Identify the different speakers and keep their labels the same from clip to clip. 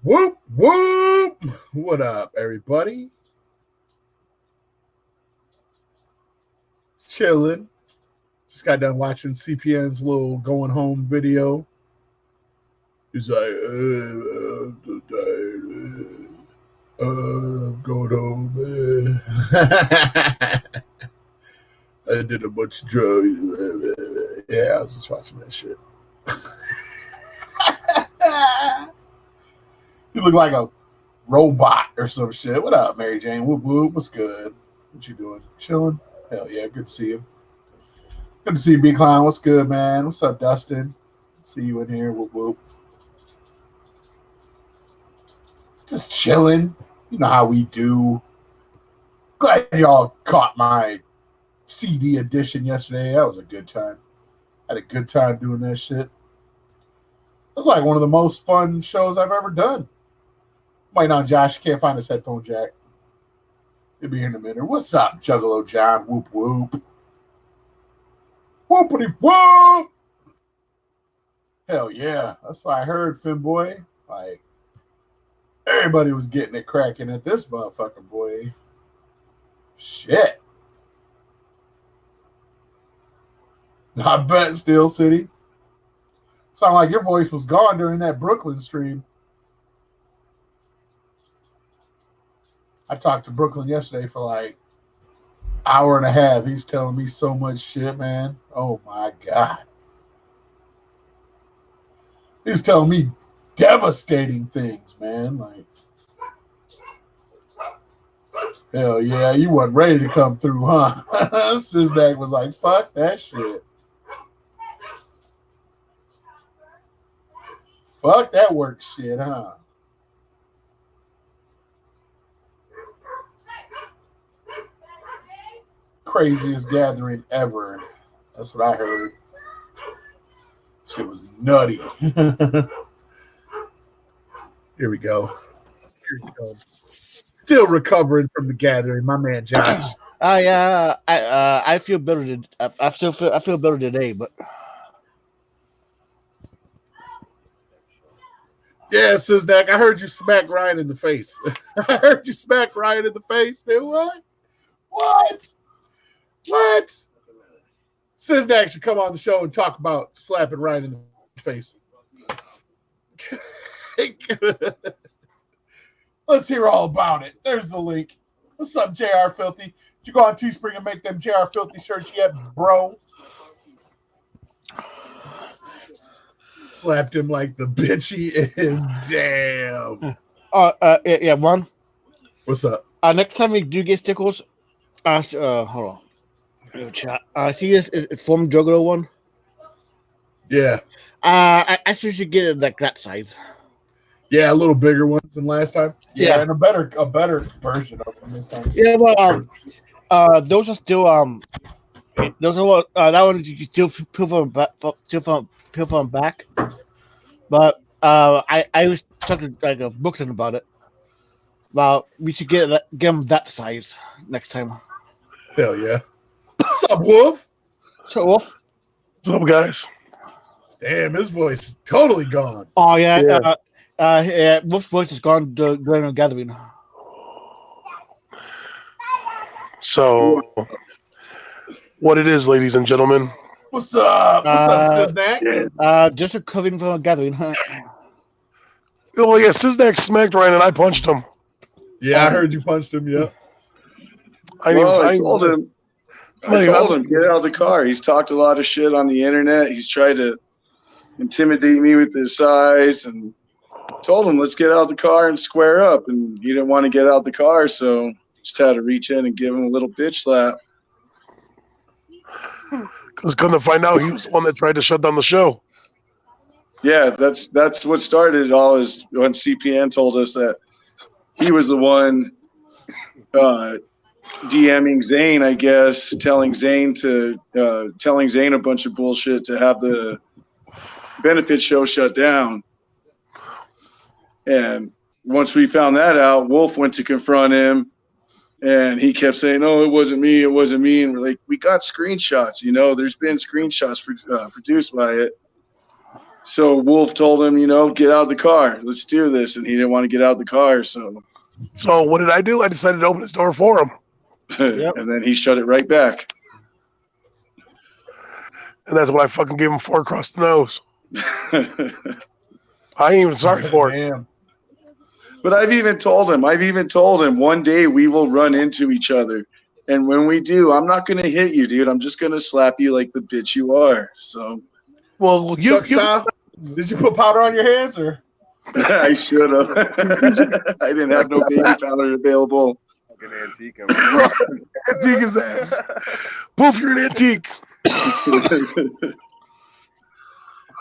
Speaker 1: Whoop, whoop. What up, everybody? Chilling. Just got done watching CPN's little going home video. He's like, I'm going home, man. I did a bunch of drugs. Yeah, I was just watching that shit. You look like a robot or some shit. What up, Mary Jane? Whoop whoop. What's good? What you doing? Chilling? Hell yeah, good to see you. Good to see you, B Clown. What's good, man? What's up, Dustin? See you in here. Whoop whoop. Just chilling. You know how we do. Glad y'all caught my CD edition yesterday. That was a good time. Had a good time doing that shit. It was like one of the most fun shows I've ever done. Waiting on Josh. Can't find his headphone jack. He'll be here in a minute. What's up, Juggalo John? Whoop whoop. Whoopity whoop. Hell yeah. That's why I heard, Finboy. Like, everybody was getting it cracking at this motherfucker, boy. Shit. I bet, Steel City. Sound like your voice was gone during that Brooklyn stream. I talked to Brooklyn yesterday for like an hour and a half. He's telling me so much shit, man. Oh my God. He was telling me devastating things, man. Like, hell yeah, you wasn't ready to come through, huh? Sizdak was like, fuck that shit. Fuck that work shit, huh? Craziest gathering ever. That's what I heard. Shit was nutty. Here we go. Here we go. Still recovering from the gathering, my man Josh.
Speaker 2: I feel better. I feel better today, but
Speaker 1: yeah, Sizdak, I heard you smack Ryan in the face. I heard you smack Ryan in the face. Dude, what? What? Sizdak should come on the show and talk about slapping Ryan in the face. Let's hear all about it. There's the link. What's up, JR Filthy? Did you go on Teespring and make them JR Filthy shirts yet, bro? Slapped him like the bitch he is. Damn.
Speaker 2: Yeah, one.
Speaker 1: What's up?
Speaker 2: Next time we do get stickers, hold on. Chat. See this is from Juggalo one.
Speaker 1: Yeah.
Speaker 2: I should get it like that size.
Speaker 1: Yeah, a little bigger ones than last time.
Speaker 2: Yeah.
Speaker 1: And a better version of them this time.
Speaker 2: Yeah, but those are still those are that one you can still peel from back. But I was talking to like a Brooklyn about it. Well, we should get them that size next time.
Speaker 1: Hell yeah. What's up, Wolf?
Speaker 2: So Wolf.
Speaker 3: What's up, guys?
Speaker 1: Damn, his voice is totally gone.
Speaker 2: Oh yeah. Wolf's voice is gone during a gathering.
Speaker 3: So, what it is, ladies and gentlemen?
Speaker 1: What's up? What's up, Siznak?
Speaker 2: Just recovering from a gathering.
Speaker 3: Oh yeah, Sizdak smacked Ryan and I punched him.
Speaker 1: Yeah, I heard you punched him. Yeah.
Speaker 4: I told him, get out of the car. He's talked a lot of shit on the internet. He's tried to intimidate me with his size, and told him, let's get out of the car and square up. And he didn't want to get out the car, so just had to reach in and give him a little bitch slap.
Speaker 3: Because come to find out, he was the one that tried to shut down the show.
Speaker 4: Yeah, that's what started it all, is when CPN told us that he was the one DMing Zane, I guess, telling Zane a bunch of bullshit to have the benefit show shut down. And once we found that out, Wolf went to confront him, and he kept saying, "No, it wasn't me. It wasn't me." And we're like, "We got screenshots. There's been screenshots produced by it." So Wolf told him, get out of the car. Let's do this. And he didn't want to get out of the car. So
Speaker 3: what did I do? I decided to open his door for him.
Speaker 2: Yep.
Speaker 4: And then he shut it right back.
Speaker 3: And that's when I fucking gave him 4 across the nose. I ain't even sorry for it.
Speaker 1: Damn.
Speaker 4: But I've even told him one day we will run into each other. And when we do, I'm not going to hit you, dude. I'm just going to slap you like the bitch you are. So,
Speaker 3: well,
Speaker 1: Chuck style? Did you put powder on your hands or?
Speaker 4: I should have. I didn't have no baby powder available.
Speaker 5: Fucking antique.
Speaker 3: Antique his ass. Poof, you're an antique.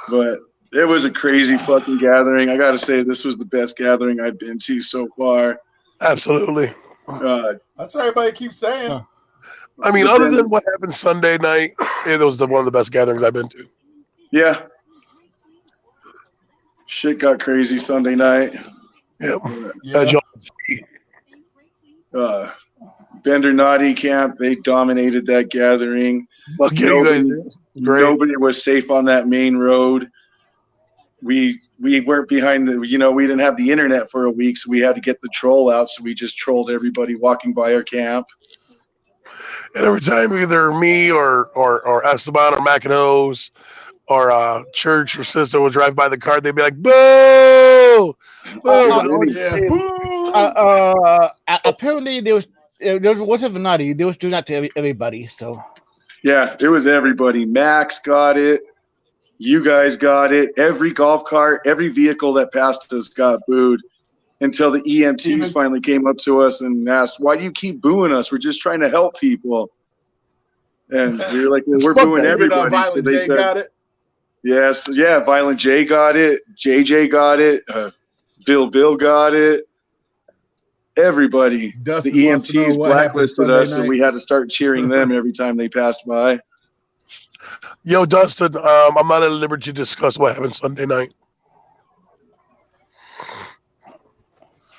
Speaker 4: But it was a crazy fucking gathering. I got to say, this was the best gathering I've been to so far.
Speaker 3: Absolutely.
Speaker 1: That's what everybody keeps saying.
Speaker 3: I mean, other than what happened Sunday night, it was one of the best gatherings I've been to.
Speaker 4: Yeah. Shit got crazy Sunday night.
Speaker 3: Yep.
Speaker 1: Yeah.
Speaker 3: As y'all see.
Speaker 4: Bender Naughty Camp, they dominated that gathering.
Speaker 3: Fuck yeah, you guys did. Great.
Speaker 4: Nobody was safe on that main road. We weren't behind we didn't have the internet for a week, so we had to get the troll out. So we just trolled everybody walking by our camp.
Speaker 3: And every time either me or Esteban or Macanos or Church or Sister would drive by the car, they'd be like, "Boo! Boo!"
Speaker 1: Yeah.
Speaker 2: Apparently there wasn't naughty. They was doing that to everybody. So
Speaker 4: Yeah, it was everybody. Max got it. You guys got it. Every golf cart, every vehicle that passed us got booed until the EMTs finally came up to us and asked, "Why do you keep booing us? We're just trying to help people." And we were like, "Well, we're booing everybody."
Speaker 1: Violent J got it.
Speaker 4: Yes, yeah, Violent J got it. JJ got it. Bill got it. Everybody.
Speaker 1: Dustin
Speaker 4: the
Speaker 1: wants to know
Speaker 4: EMTs
Speaker 1: what
Speaker 4: blacklisted
Speaker 1: happened
Speaker 4: us,
Speaker 1: Sunday
Speaker 4: and we had to start cheering them every time they passed by.
Speaker 3: Yo, Dustin, I'm not at liberty to discuss what happened Sunday night.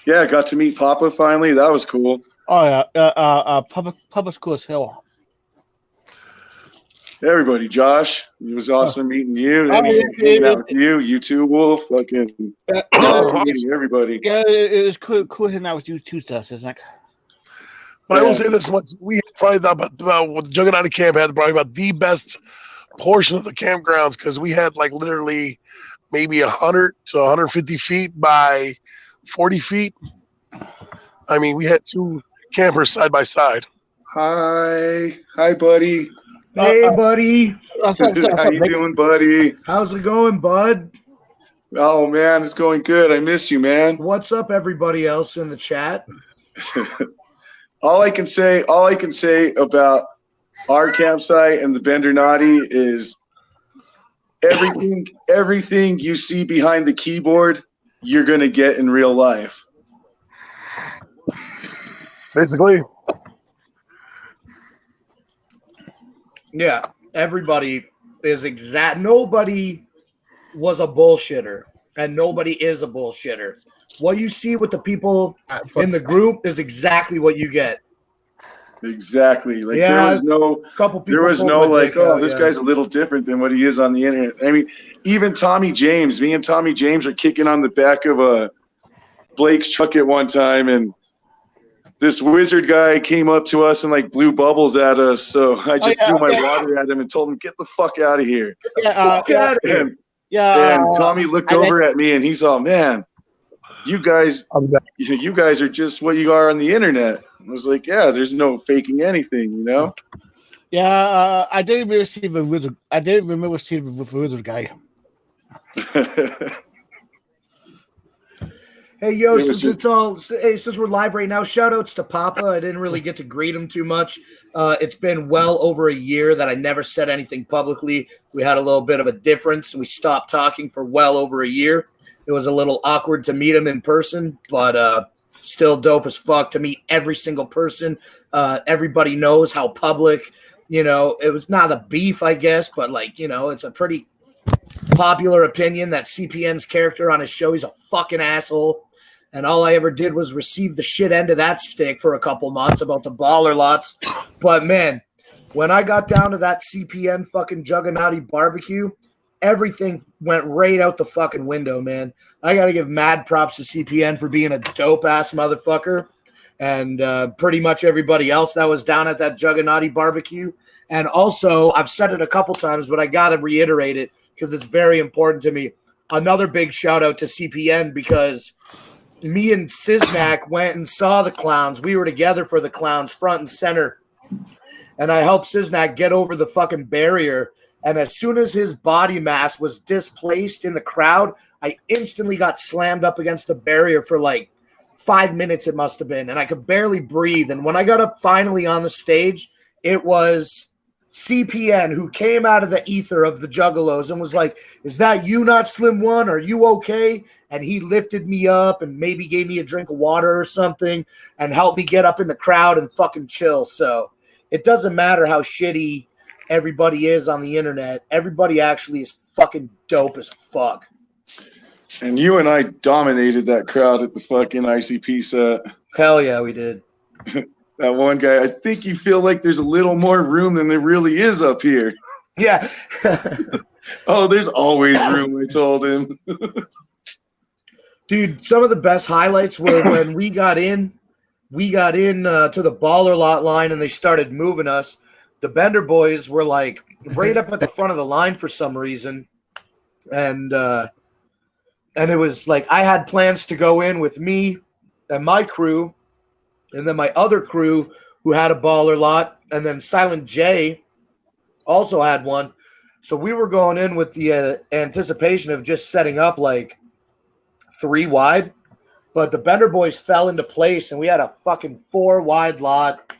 Speaker 4: Yeah, I got to meet Papa finally. That was cool.
Speaker 2: oh yeah, public school as hell.
Speaker 4: Everybody, Josh, it was awesome meeting you.
Speaker 2: Oh,
Speaker 4: Hanging out with you. You too, Wolf. Fucking awesome meeting everybody.
Speaker 2: Yeah, it was cool hanging out with you too, Zach.
Speaker 3: But I will say this much: we probably thought about what the Juggernaut Camp had probably about the best portion of the campgrounds because we had like literally maybe 100 to 150 feet by 40 feet. I mean, we had 2 campers side by side.
Speaker 4: Hi, buddy.
Speaker 6: Hey, buddy.
Speaker 4: How you doing, buddy?
Speaker 6: How's it going, bud?
Speaker 4: Oh man, it's going good. I miss you, man.
Speaker 6: What's up, everybody else in the chat?
Speaker 4: All I can say about our campsite and the Bender Naughty is everything you see behind the keyboard, you're gonna get in real life.
Speaker 3: Basically.
Speaker 6: Yeah, everybody is nobody was a bullshitter, and nobody is a bullshitter. What you see with the people in the group is exactly what you get.
Speaker 4: Exactly. Like
Speaker 6: Yeah,
Speaker 4: there was no like, oh, this guy's a little different than what he is on the internet. I mean, even Tommy James, me and Tommy James are kicking on the back of Blake's truck at one time, and this wizard guy came up to us and like blew bubbles at us. So I just threw my water at him and told him, "Get the fuck out of here." And Tommy looked over at me and he's all, "Man, you guys are just what you are on the internet." I was like, "Yeah, there's no faking anything, you know."
Speaker 2: Yeah, I didn't remember seeing the wizard. I didn't remember seeing the wizard guy.
Speaker 6: Hey, yo, since we're live right now, shout outs to Papa. I didn't really get to greet him too much. It's been well over a year that I never said anything publicly. We had a little bit of a difference, and we stopped talking for well over a year. It was a little awkward to meet him in person, but still dope as fuck to meet every single person. Everybody knows how public, it was not a beef, I guess, but it's a pretty popular opinion that CPN's character on his show, he's a fucking asshole. And all I ever did was receive the shit end of that stick for a couple months about the baller lots. But man, when I got down to that CPN fucking Juggernauty barbecue, everything went right out the fucking window, man. I got to give mad props to CPN for being a dope-ass motherfucker. And pretty much everybody else that was down at that Juggernauty barbecue. And also, I've said it a couple times, but I got to reiterate it because it's very important to me. Another big shout out to CPN because me and Siznak went and saw the clowns. We were together for the clowns front and center. And I helped Siznak get over the fucking barrier. And as soon as his body mass was displaced in the crowd, I instantly got slammed up against the barrier for like 5 minutes it must have been, and I could barely breathe. And when I got up finally on the stage, it was CPN who came out of the ether of the Juggalos and was like, "Is that you, not Slim One? Are you okay?" And he lifted me up and maybe gave me a drink of water or something and helped me get up in the crowd and fucking chill. So it doesn't matter how shitty everybody is on the internet. Everybody actually is fucking dope as fuck.
Speaker 4: And you and I dominated that crowd at the fucking ICP set.
Speaker 6: Hell yeah, we did.
Speaker 4: That one guy, I think you feel like there's a little more room than there really is up here.
Speaker 6: Yeah.
Speaker 4: Oh, there's always room, I told him.
Speaker 6: Dude, some of the best highlights were when we got in to the baller lot line and they started moving us. The Bender boys were like right up at the front of the line for some reason. And it was like I had plans to go in with me and my crew, and then my other crew who had a baller lot, and then Silent J also had one. So we were going in with the anticipation of just setting up like 3 wide, but the Bender boys fell into place, and we had a fucking 4 wide lot.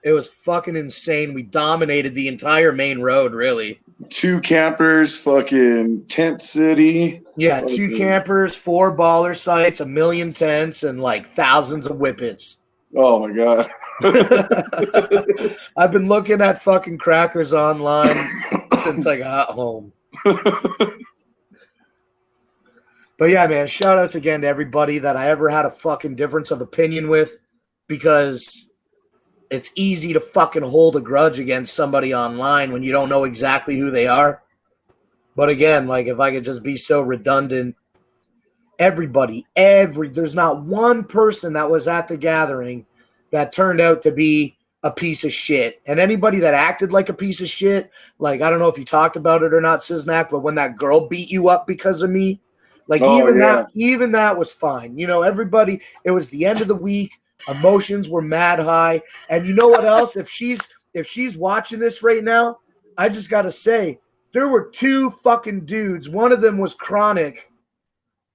Speaker 6: It was fucking insane. We dominated the entire main road, really.
Speaker 4: 2 campers, fucking tent city.
Speaker 6: Yeah, 2 campers, 4 baller sites, 1 million tents, and like thousands of whippets.
Speaker 4: Oh my God.
Speaker 6: I've been looking at fucking crackers online since I got home. But yeah, man, shout outs again to everybody that I ever had a fucking difference of opinion with, because it's easy to fucking hold a grudge against somebody online when you don't know exactly who they are. But again, like if I could just be so redundant, there's not one person that was at the gathering that turned out to be a piece of shit. And anybody that acted like a piece of shit, like I don't know if you talked about it or not, Siznak, but when that girl beat you up because of me, like even that was fine. You know, everybody, it was the end of the week. Emotions were mad high. And you know what else? If she's watching this right now, I just got to say, there were 2 fucking dudes. One of them was Chronic.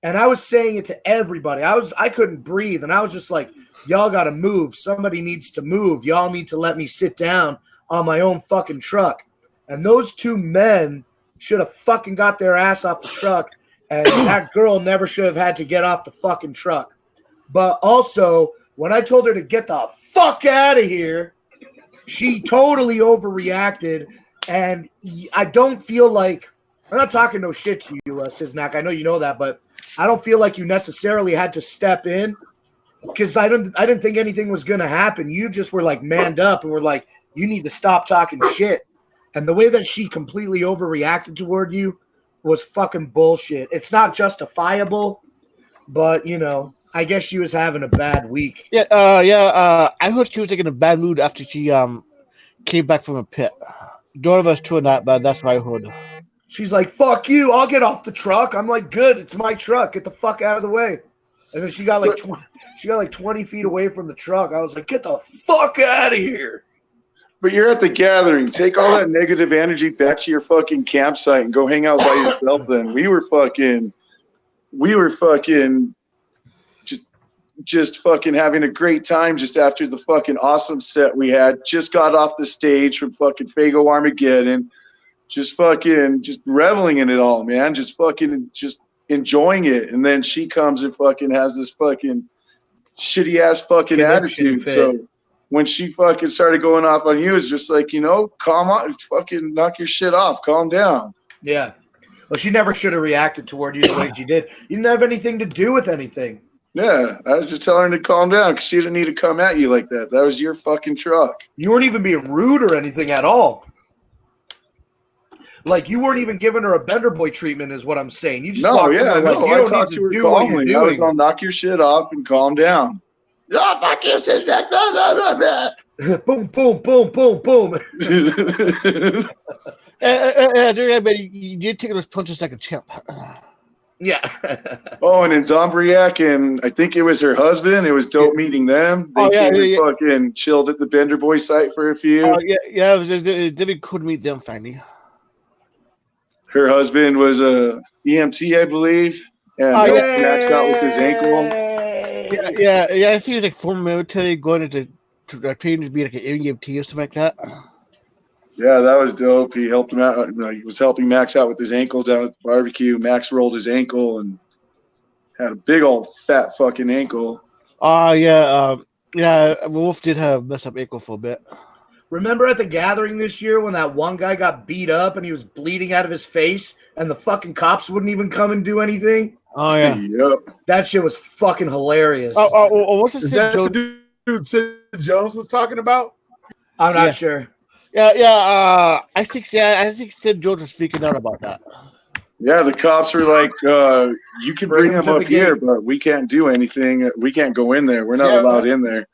Speaker 6: And I was saying it to everybody. I couldn't breathe. And I was just like, y'all got to move. Somebody needs to move. Y'all need to let me sit down on my own fucking truck. And those 2 men should have fucking got their ass off the truck. And that girl never should have had to get off the fucking truck. But also, when I told her to get the fuck out of here, she totally overreacted. And I don't feel like, I'm not talking no shit to you, Siznak. I know you know that, but I don't feel like you necessarily had to step in, because I didn't think anything was going to happen. You just were like manned up and were like, you need to stop talking shit. And the way that she completely overreacted toward you was fucking bullshit. It's not justifiable, but you know, I guess she was having a bad week.
Speaker 2: Yeah. I heard she was like in a bad mood after she came back from a pit. Don't have us to that, but that's what I heard.
Speaker 6: She's like, "Fuck you! I'll get off the truck." I'm like, "Good, it's my truck. Get the fuck out of the way." And then she got like 20 feet away from the truck. I was like, "Get the fuck out of here!"
Speaker 4: But you're at the gathering. Take all that negative energy back to your fucking campsite and go hang out by yourself. Then we were fucking just fucking having a great time just after the fucking awesome set we had. Just got off the stage from fucking Fago Armageddon. Just reveling in it all, man. Just enjoying it. And then she comes and fucking has this fucking shitty ass fucking attitude. So when she fucking started going off on you, it's just like, you know, calm on, fucking knock your shit off, calm down.
Speaker 6: Yeah. Well, she never should have reacted toward you the way she did. You didn't have anything to do with anything.
Speaker 4: Yeah, I was just telling her to calm down because she didn't need to come at you like that. That was your fucking truck.
Speaker 6: You weren't even being rude or anything at all. Like you weren't even giving her a bender boy treatment, is what I'm saying. You just
Speaker 4: No,
Speaker 6: walked in
Speaker 4: yeah,
Speaker 6: there like,
Speaker 4: no.
Speaker 6: you
Speaker 4: I
Speaker 6: don't
Speaker 4: talked
Speaker 6: need
Speaker 4: to her
Speaker 6: do what you're
Speaker 4: calmly. I was
Speaker 6: doing.
Speaker 4: all knock your shit off and calm down. Oh, fuck you, sis. Blah, blah, blah, blah.
Speaker 6: Boom, boom, boom, boom, boom.
Speaker 2: But you did take those punches like a champ.
Speaker 6: Yeah.
Speaker 4: Oh, and in Zombriac, and I think it was her husband. It was dope meeting them. They came and fucking chilled at the Bender Boy site for a few.
Speaker 2: Oh, yeah. It'd be cool to meet them finally.
Speaker 4: Her husband was a EMT, I believe, and maxed out with his ankle.
Speaker 2: Yeah. I see he was like former military going into training to be like an EMT or something like that.
Speaker 4: Yeah, that was dope. He helped him out. He was helping Max out with his ankle down at the barbecue. Max rolled his ankle and had a big old fat fucking ankle.
Speaker 2: Wolf did have a messed up ankle for a bit.
Speaker 6: Remember at the gathering this year when that one guy got beat up and he was bleeding out of his face and the fucking cops wouldn't even come and do anything?
Speaker 2: Oh, yeah.
Speaker 4: Yep.
Speaker 6: That shit was fucking hilarious.
Speaker 2: What's the
Speaker 1: Is that the dude Sid Jones was talking about?
Speaker 6: I'm not sure.
Speaker 2: I think Sid Jones was freaking out about that.
Speaker 4: Yeah, the cops were like, you can bring him up here, but we can't do anything. We can't go in there. We're not allowed in there.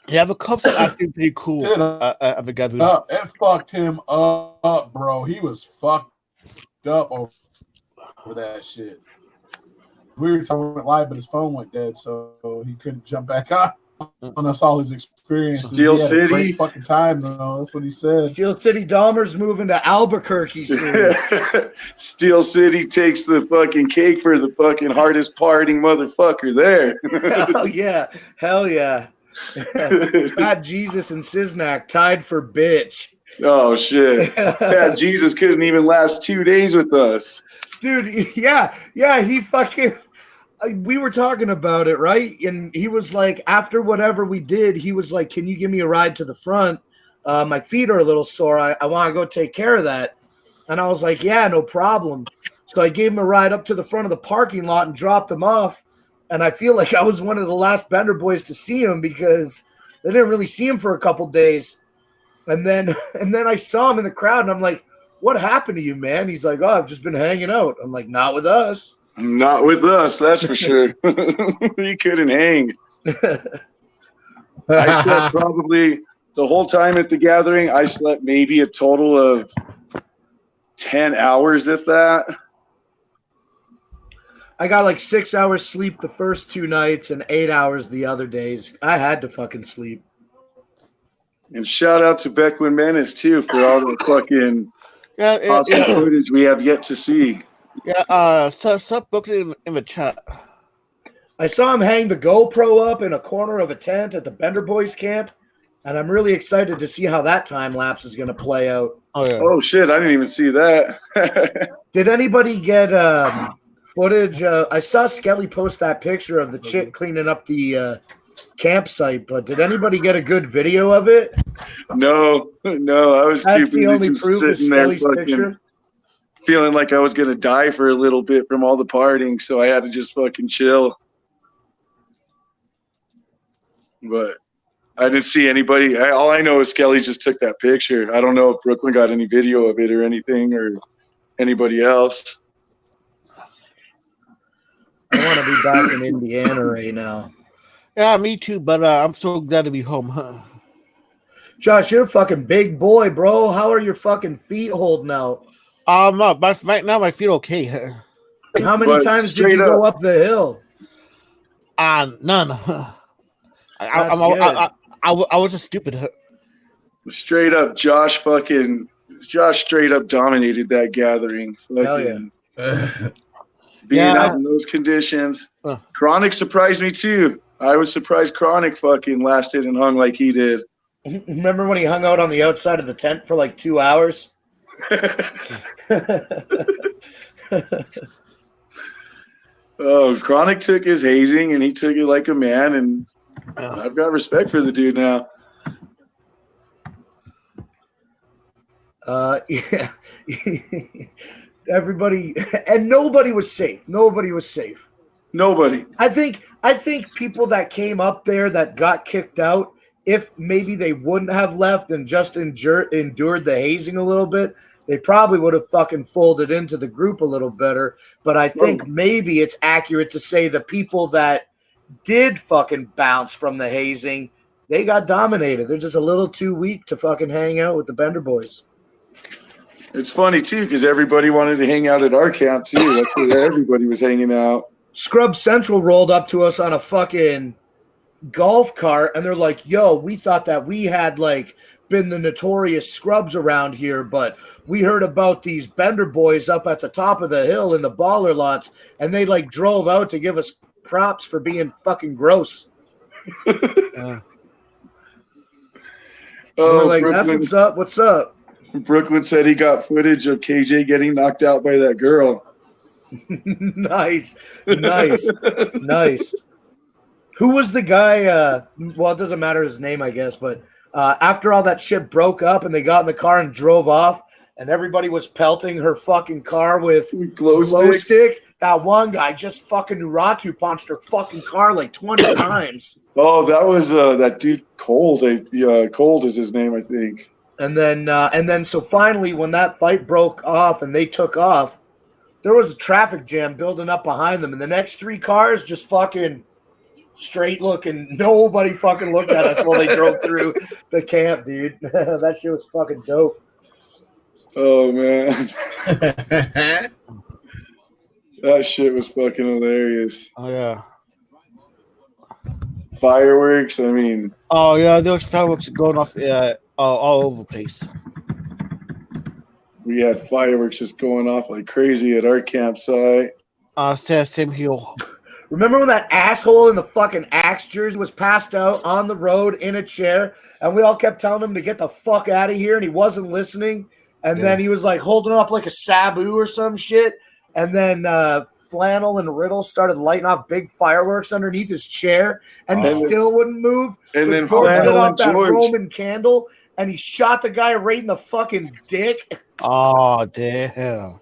Speaker 2: Yeah, the cops are acting pretty cool at the gathering.
Speaker 1: It fucked him up, bro. He was fucked up over that shit. We were talking live, but his phone went dead, so he couldn't jump back on us all his experiences.
Speaker 4: Steel
Speaker 1: he had
Speaker 4: City,
Speaker 1: a great fucking time though. That's what he said.
Speaker 6: Steel City Dahmer's moving to Albuquerque soon.
Speaker 4: Steel City takes the fucking cake for the fucking hardest partying motherfucker there.
Speaker 6: Hell yeah. Fat Jesus and Siznak tied for bitch.
Speaker 4: Oh shit. Fat Jesus couldn't even last 2 days with us.
Speaker 6: Dude, he fucking we were talking about it, right? And he was like, after whatever we did, he was like, can you give me a ride to the front? My feet are a little sore. I want to go take care of that. And I was like, yeah, no problem. So I gave him a ride up to the front of the parking lot and dropped him off. And I feel like I was one of the last Bender boys to see him because they didn't really see him for a couple days. And then I saw him in the crowd and I'm like, what happened to you, man? He's like, oh, I've just been hanging out. I'm like, not with us.
Speaker 4: Not with us, that's for sure. He couldn't hang. I slept probably the whole time at the gathering. I slept maybe a total of 10 hours, if that.
Speaker 6: I got like 6 hours sleep the first 2 nights and 8 hours the other days. I had to fucking sleep.
Speaker 4: And shout out to Beckwin Menace too for all the fucking awesome footage we have yet to see.
Speaker 2: Yeah, stop booking in the chat.
Speaker 6: I saw him hang the GoPro up in a corner of a tent at the Bender Boys camp, and I'm really excited to see how that time lapse is going to play out.
Speaker 2: Oh yeah.
Speaker 4: Oh shit! I didn't even see that.
Speaker 6: Did anybody get footage? I saw Skelly post that picture of the chick cleaning up the campsite, but did anybody get a good video of it?
Speaker 4: No. I was
Speaker 6: That's
Speaker 4: too busy
Speaker 6: the only
Speaker 4: just
Speaker 6: proof is
Speaker 4: sitting there
Speaker 6: Skelly's picture.
Speaker 4: feeling like I was gonna die for a little bit from all the partying, so I had to just fucking chill. But I didn't see anybody. All I know is Skelly just took that picture. I don't know if Brooklyn got any video of it or anything, or anybody else.
Speaker 6: I want to be back in Indiana right now.
Speaker 2: Yeah, me too. But I'm so glad to be home.
Speaker 6: Josh, you're a fucking big boy, bro. How are your fucking feet holding out?
Speaker 2: Right now my feet okay.
Speaker 6: How many times did you go up the hill?
Speaker 2: None. I was just stupid.
Speaker 4: Straight up, Josh straight up dominated that gathering.
Speaker 6: Hell yeah.
Speaker 4: Being out in those conditions. Chronic surprised me too. I was surprised Chronic fucking lasted and hung like he did.
Speaker 6: Remember when he hung out on the outside of the tent for like 2 hours?
Speaker 4: Oh, Chronic took his hazing and he took it like a man, and I've got respect for the dude now.
Speaker 6: Yeah. Everybody and nobody was safe. Nobody.
Speaker 4: Nobody.
Speaker 6: I think people that came up there that got kicked out if maybe they wouldn't have left and just endured the hazing a little bit, they probably would have fucking folded into the group a little better. But I think maybe it's accurate to say the people that did fucking bounce from the hazing, they got dominated. They're just a little too weak to fucking hang out with the Bender boys.
Speaker 4: It's funny, too, because everybody wanted to hang out at our camp, too. That's where everybody was hanging out.
Speaker 6: Scrub Central rolled up to us on a fucking golf cart, and they're like, yo, we thought that we had, like, been the notorious scrubs around here, but we heard about these Bender boys up at the top of the hill in the baller lots, and they, like, drove out to give us props for being fucking gross. They're like, Brooklyn, that's what's up. What's up?
Speaker 4: Brooklyn said he got footage of KJ getting knocked out by that girl.
Speaker 6: Nice. Who was the guy? Well, it doesn't matter his name, I guess, but after all that shit broke up and they got in the car and drove off, and everybody was pelting her fucking car with glow sticks. That one guy just fucking Nuratu punched her fucking car like 20 times.
Speaker 4: Oh, that was that dude Cold. Cold is his name, I think.
Speaker 6: And then so finally, when that fight broke off and they took off, there was a traffic jam building up behind them, and the next 3 cars just fucking straight looking. Nobody fucking looked at us while they drove through the camp, dude. That shit was fucking dope.
Speaker 4: Oh, man. That shit was fucking hilarious.
Speaker 2: Oh, yeah.
Speaker 4: Fireworks, I mean.
Speaker 2: Oh, yeah, there was fireworks going off all over the place.
Speaker 4: We had fireworks just going off like crazy at our campsite.
Speaker 2: Same here.
Speaker 6: Remember when that asshole in the fucking Axe jersey was passed out on the road in a chair, and we all kept telling him to get the fuck out of here, and he wasn't listening? And then he was like holding up like a Sabu or some shit. And then Flannel and Riddle started lighting off big fireworks underneath his chair, and he still wouldn't move.
Speaker 4: And
Speaker 6: so
Speaker 4: then
Speaker 6: George lit
Speaker 4: Flannel
Speaker 6: off
Speaker 4: and
Speaker 6: that
Speaker 4: George.
Speaker 6: Roman candle, and he shot the guy right in the fucking dick.
Speaker 2: Oh, damn.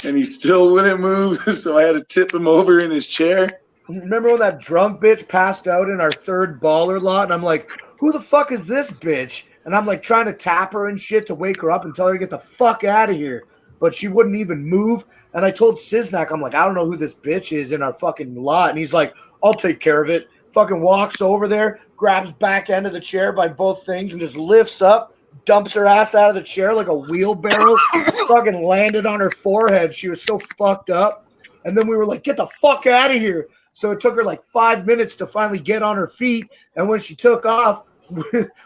Speaker 4: And he still wouldn't move, so I had to tip him over in his chair.
Speaker 6: Remember when that drunk bitch passed out in our third baller lot, and I'm like, who the fuck is this bitch? And I'm like trying to tap her and shit to wake her up and tell her to get the fuck out of here. But she wouldn't even move. And I told Siznak, I'm like, I don't know who this bitch is in our fucking lot. And he's like, I'll take care of it. Fucking walks over there, grabs back end of the chair by both things and just lifts up, dumps her ass out of the chair like a wheelbarrow, fucking landed on her forehead. She was so fucked up. And then we were like, get the fuck out of here. So it took her like 5 minutes to finally get on her feet. And when she took off,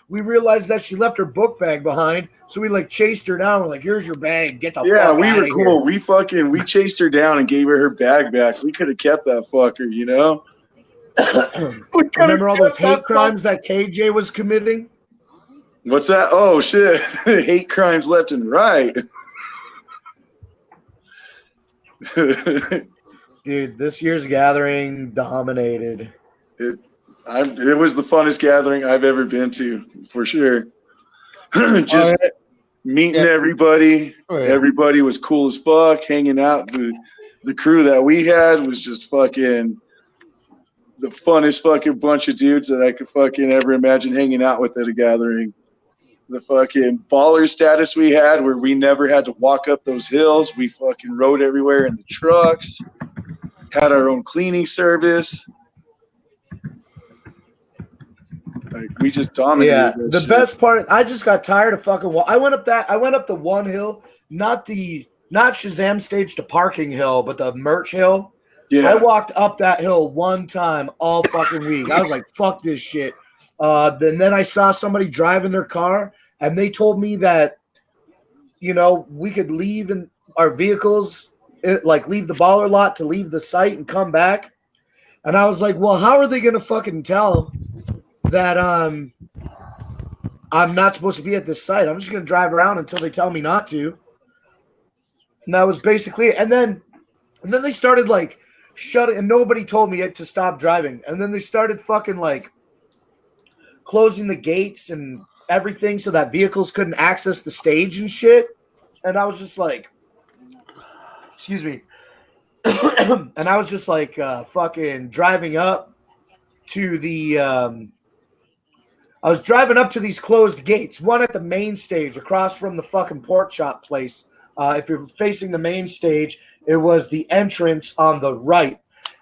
Speaker 6: we realized that she left her book bag behind, so we like chased her down. We're like, "Here's your bag. Get the fuck out of here." Yeah, we were
Speaker 4: cool. We chased her down and gave her bag back. We could have kept that fucker, you know.
Speaker 6: Remember all those hate crimes that KJ was committing?
Speaker 4: What's that? Oh shit! Hate crimes left and right.
Speaker 6: Dude, this year's gathering dominated.
Speaker 4: It was the funnest gathering I've ever been to, for sure. Just meeting everybody. Oh, yeah. Everybody was cool as fuck. Hanging out. The crew that we had was just fucking the funnest fucking bunch of dudes that I could fucking ever imagine hanging out with at a gathering. The fucking baller status we had, where we never had to walk up those hills. We fucking rode everywhere in the trucks. Had our own cleaning service. Like, we just dominated.
Speaker 6: Yeah, the best part. I just got tired of fucking. I went up the one hill, not Shazam stage to Parking Hill, but the merch hill. Yeah, I walked up that hill one time all fucking week. I was like, fuck this shit. Then I saw somebody driving their car, and they told me that, you know, we could leave in our vehicles, leave the baller lot to leave the site and come back. And I was like, well, how are they gonna fucking tell that I'm not supposed to be at this site? I'm just going to drive around until they tell me not to. And that was basically it. And then they started like shutting, and nobody told me to stop driving. And then they started fucking like closing the gates and everything so that vehicles couldn't access the stage and shit. And I was just like, excuse me. And I was just like fucking driving up to the I was driving up to these closed gates, one at the main stage across from the fucking pork chop place. If you're facing the main stage, it was the entrance on the right.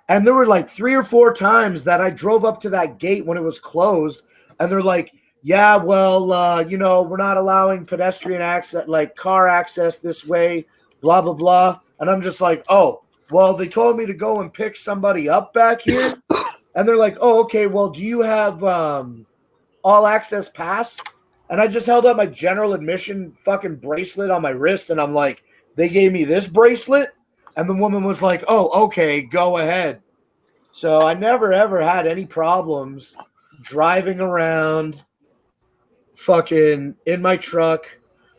Speaker 6: And there were like 3 or 4 times that I drove up to that gate when it was closed. And they're like, yeah, well, we're not allowing pedestrian access, like car access this way, blah, blah, blah. And I'm just like, oh, well, they told me to go and pick somebody up back here. And they're like, oh, okay, well, do you have all access pass? And I just held up my general admission fucking bracelet on my wrist. And I'm like, they gave me this bracelet. And the woman was like, oh, okay, go ahead. So I never, ever had any problems driving around fucking in my truck.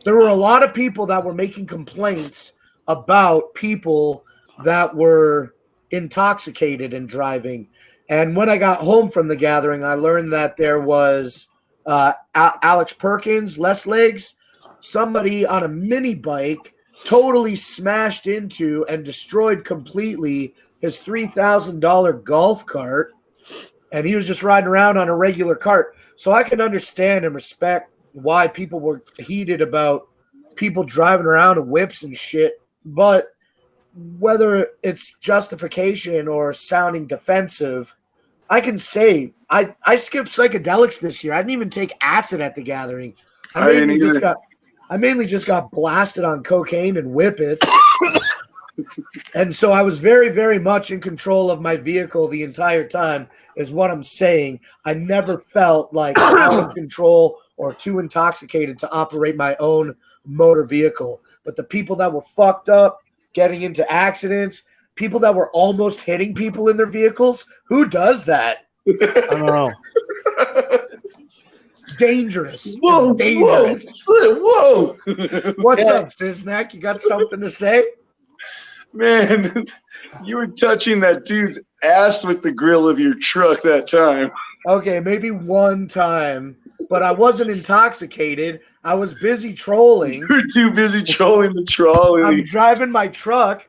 Speaker 6: There were a lot of people that were making complaints about people that were intoxicated and driving. And when I got home from the gathering, I learned that there was Alex Perkins, Les Legs, somebody on a mini bike totally smashed into and destroyed completely his $3,000 golf cart. And he was just riding around on a regular cart. So I can understand and respect why people were heated about people driving around in whips and shit. But whether it's justification or sounding defensive, I can say I skipped psychedelics this year. I didn't even take acid at the gathering. I mainly just got blasted on cocaine and whippets. And so I was very, very much in control of my vehicle the entire time, is what I'm saying. I never felt like out of control or too intoxicated to operate my own motor vehicle. But the people that were fucked up, getting into accidents, people that were almost hitting people in their vehicles, who does that?
Speaker 2: I don't know.
Speaker 6: Dangerous.
Speaker 4: Whoa,
Speaker 6: it's dangerous.
Speaker 4: Whoa.
Speaker 6: What's up, Siznak? You got something to say?
Speaker 4: Man, you were touching that dude's ass with the grill of your truck that time.
Speaker 6: Okay, maybe one time, but I wasn't intoxicated. I was busy trolling.
Speaker 4: You were too busy trolling the trolley.
Speaker 6: I'm driving my truck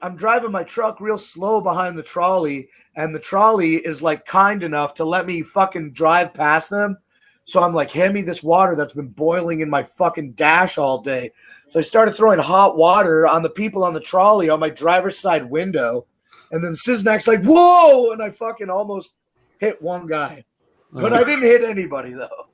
Speaker 6: real slow behind the trolley, and the trolley is like kind enough to let me fucking drive past them. So I'm like, hand me this water that's been boiling in my fucking dash all day. So I started throwing hot water on the people on the trolley on my driver's side window. And then Siznak's like, whoa! And I fucking almost hit one guy. But I didn't hit anybody, though.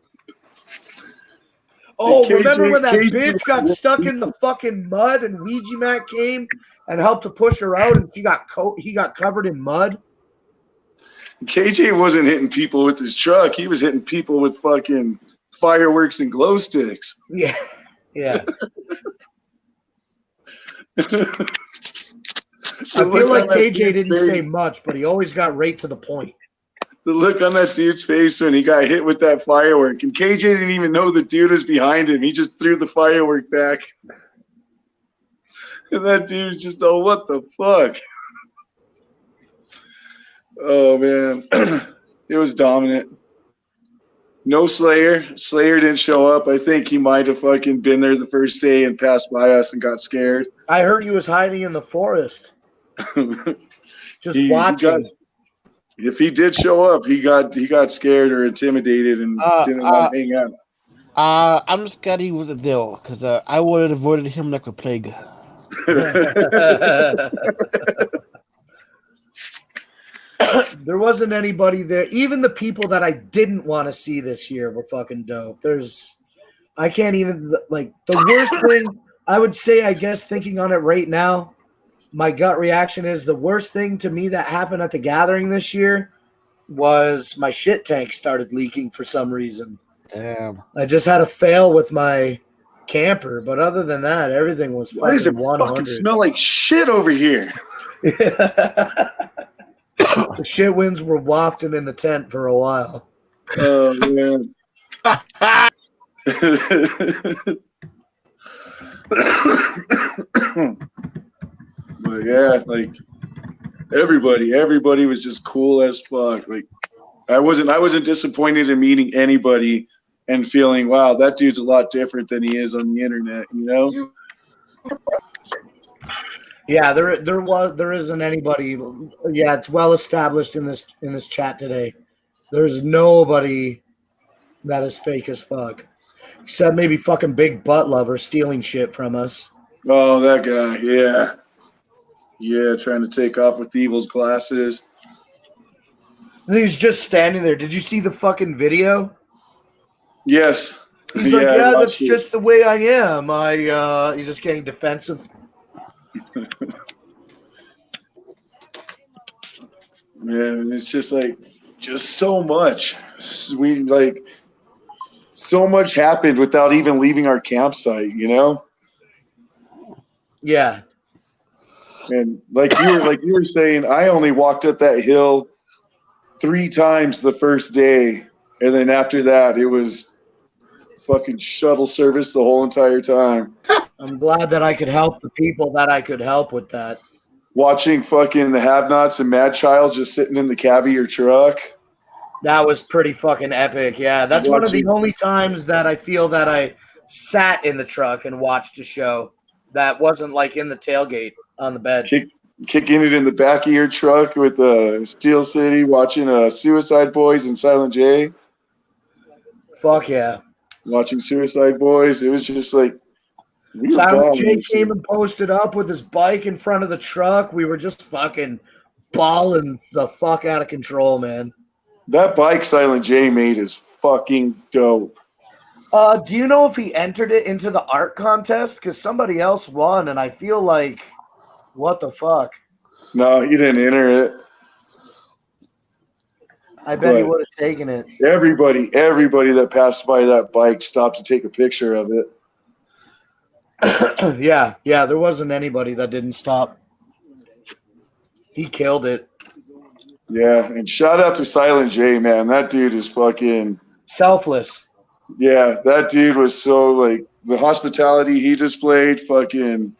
Speaker 6: Oh, remember when that bitch got stuck in the fucking mud and Ouija Mac came and helped to push her out and he got covered in mud?
Speaker 4: KJ wasn't hitting people with his truck. He was hitting people with fucking fireworks and glow sticks.
Speaker 6: Yeah. Yeah. I feel like KJ didn't say much, but he always got right to the point.
Speaker 4: The look on that dude's face when he got hit with that firework. And KJ didn't even know the dude was behind him. He just threw the firework back. And that dude's just, oh, what the fuck? Oh, man. It was dominant. No Slayer. Slayer didn't show up. I think he might have fucking been there the first day and passed by us and got scared.
Speaker 6: I heard he was hiding in the forest. Just watching.
Speaker 4: If he did show up, he got scared or intimidated and didn't want to hang out.
Speaker 2: I'm just glad he wasn't there because I would have avoided him like a plague.
Speaker 6: There wasn't anybody there. Even the people that I didn't want to see this year were fucking dope. I can't even, like, the worst thing I would say, I guess, thinking on it right now, my gut reaction is the worst thing to me that happened at the gathering this year was my shit tank started leaking for some reason.
Speaker 2: Damn.
Speaker 6: I just had a fail with my camper, but other than that, everything was
Speaker 4: Why does it
Speaker 6: 100.
Speaker 4: fucking smell like shit over here?
Speaker 6: The shit winds were wafting in the tent for a while.
Speaker 4: Oh, man. But yeah, like everybody was just cool as fuck. Like I wasn't disappointed in meeting anybody and feeling, wow, that dude's a lot different than he is on the internet, you know?
Speaker 6: Yeah, there isn't anybody. Yeah, it's well established in this chat today. There's nobody That is fake as fuck. Except maybe fucking Big Butt Lover stealing shit from us.
Speaker 4: Oh, that guy. Yeah. Yeah, trying to take off with Evil's glasses.
Speaker 6: And he's just standing there. Did you see the fucking video?
Speaker 4: Yes.
Speaker 6: He's like, yeah, that's
Speaker 4: it.
Speaker 6: just the way I am. He's just getting defensive.
Speaker 4: Man, it's just like, just so much. So much happened without even leaving our campsite, you know?
Speaker 6: Yeah.
Speaker 4: And like you were saying, I only walked up that hill 3 times the first day, and then after that, it was fucking shuttle service the whole entire time.
Speaker 6: I'm glad that I could help the people that I could help with that.
Speaker 4: Watching fucking the Have-Nots and Mad Child just sitting in the cab of your truck.
Speaker 6: That was pretty fucking epic. Yeah, that's one of the only times that I feel that I sat in the truck and watched a show that wasn't like in the tailgate on the bed.
Speaker 4: Kicking it in the back of your truck with Steel City, watching Suicide Boys and Silent J.
Speaker 6: Fuck yeah.
Speaker 4: Watching Suicide Boys. It was just like,
Speaker 6: Silent J came and posted up with his bike in front of the truck. We were just fucking balling the fuck out of control, man.
Speaker 4: That bike Silent J made is fucking dope.
Speaker 6: Do you know if he entered it into the art contest? Because somebody else won, and I feel like, what the fuck?
Speaker 4: No, he didn't enter it.
Speaker 6: I bet he would have taken it.
Speaker 4: Everybody that passed by that bike stopped to take a picture of it.
Speaker 6: Yeah, there wasn't anybody that didn't stop. He killed it.
Speaker 4: Yeah, and shout out to Silent J, man. That dude is fucking
Speaker 6: selfless.
Speaker 4: Yeah, that dude was so, like, the hospitality he displayed, fucking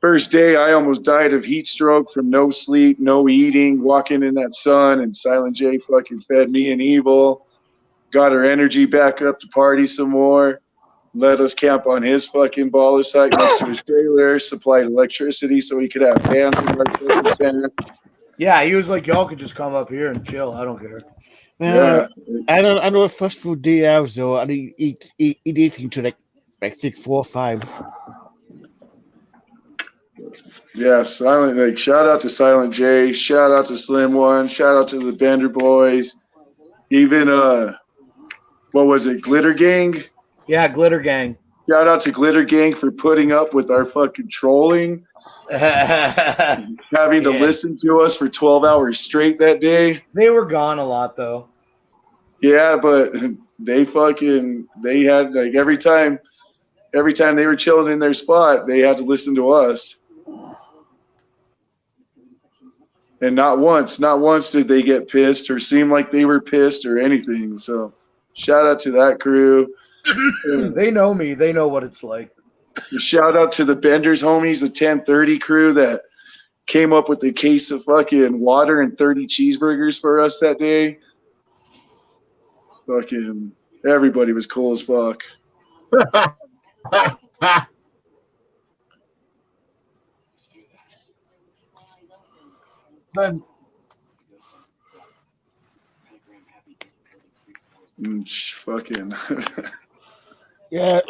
Speaker 4: first day I almost died of heat stroke from no sleep, no eating, walking in that sun, and Silent J fucking fed me and Evil, got our energy back up to party some more, let us camp on his fucking baller site next to his trailer, supplied electricity so he could have fans in our tent.
Speaker 6: Yeah, he was like, y'all could just come up here and chill. I don't care.
Speaker 2: Yeah. I know a fast food day out, so I didn't eat anything to like 6, 4, 5.
Speaker 4: Yeah, shout out to Silent J, shout out to Slim One, shout out to the Bender Boys, even what was it, Glitter Gang?
Speaker 6: Yeah, Glitter Gang.
Speaker 4: Shout out to Glitter Gang for putting up with our fucking trolling. Having to listen to us for 12 hours straight that day.
Speaker 6: They were gone a lot though.
Speaker 4: Yeah, but they had like every time they were chilling in their spot, they had to listen to us. And not once did they get pissed or seem like they were pissed or anything. So shout out to that crew.
Speaker 6: They know me. They know what it's like.
Speaker 4: Shout out to the Benders homies, the 1030 crew that came up with a case of fucking water and 30 cheeseburgers for us that day. Fucking everybody was cool as fuck. Fucking.
Speaker 1: Yeah.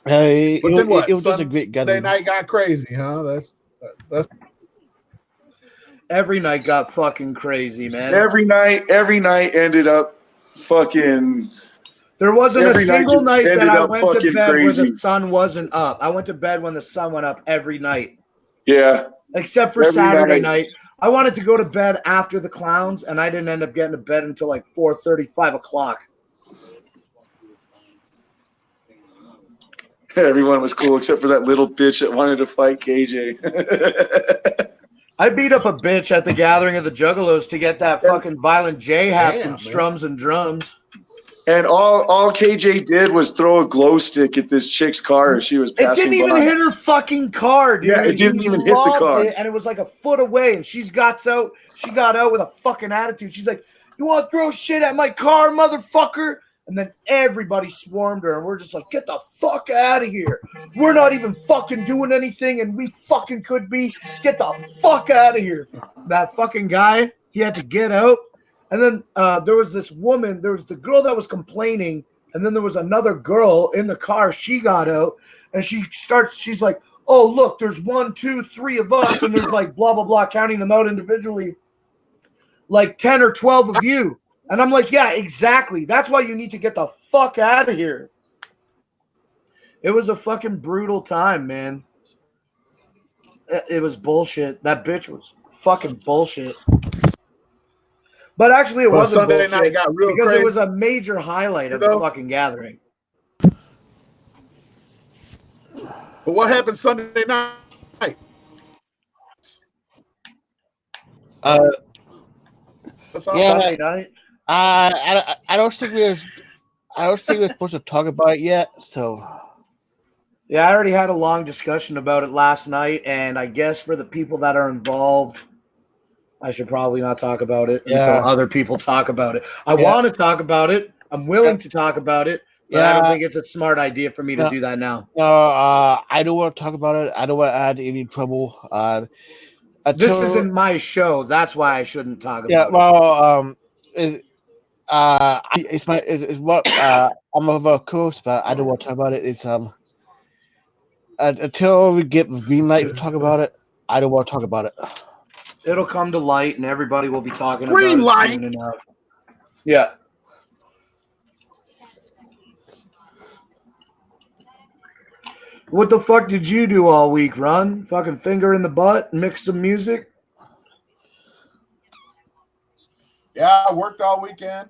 Speaker 2: But
Speaker 1: then what?
Speaker 2: It was just a great gathering.
Speaker 1: Night got crazy, huh? That's
Speaker 6: every night got fucking crazy, man.
Speaker 4: Every night ended up fucking.
Speaker 6: There wasn't a single night that I went to bed
Speaker 4: crazy.
Speaker 6: where the sun wasn't up. I went to bed when the sun went up every night.
Speaker 4: Yeah.
Speaker 6: Except for Saturday night. I wanted to go to bed after the clowns, and I didn't end up getting to bed until like 4:30, 5 o'clock.
Speaker 4: Everyone was cool except for that little bitch that wanted to fight KJ.
Speaker 6: I beat up a bitch at the gathering of the Juggalos to get that fucking Violent J hat from Strums and Drums.
Speaker 4: And all KJ did was throw a glow stick at this chick's car as she was passing by.
Speaker 6: It didn't even hit her fucking car, dude.
Speaker 4: Yeah, it didn't even hit the car.
Speaker 6: And it was like a foot away, and she got out with a fucking attitude. She's like, you want to throw shit at my car, motherfucker? And then everybody swarmed her, and we're just like, get the fuck out of here. We're not even fucking doing anything, and we fucking could be. Get the fuck out of here. That fucking guy, he had to get out, And then there was this woman. There was the girl that was complaining, and then there was another girl in the car. She got out, and she's like, "Oh, look, there's 1, 2, 3 of us, and there's like blah blah blah, counting them out individually, like 10 or 12 of you." And I'm like, "Yeah, exactly. That's why you need to get the fuck out of here." It was a fucking brutal time, man. It was bullshit. That bitch was fucking bullshit. But actually, it wasn't
Speaker 1: Sunday
Speaker 6: bullshit
Speaker 1: night got real
Speaker 6: because
Speaker 1: crazy.
Speaker 6: it was a major highlight of the fucking gathering.
Speaker 1: But what happened Sunday night?
Speaker 6: Sunday night.
Speaker 2: I don't think we're supposed to talk about it yet. So.
Speaker 6: Yeah, I already had a long discussion about it last night, and I guess for the people that are involved, I should probably not talk about it until other people talk about it. I want to talk about it. I'm willing to talk about it, but I don't think it's a smart idea for me to do that now.
Speaker 2: No, I don't want to talk about it. I don't want to add any trouble.
Speaker 6: This isn't my show. That's why I shouldn't talk about it.
Speaker 2: Yeah, well, it's what I'm a co-host, but I don't want to talk about it. It's until we get the green light to talk about it, I don't want to talk about it.
Speaker 6: It'll come to light, and everybody will be talking
Speaker 1: green
Speaker 6: about
Speaker 1: light.
Speaker 6: it soon enough. Yeah. What the fuck did you do all week, Run? Fucking finger in the butt, mix some music?
Speaker 1: Yeah, I worked all weekend.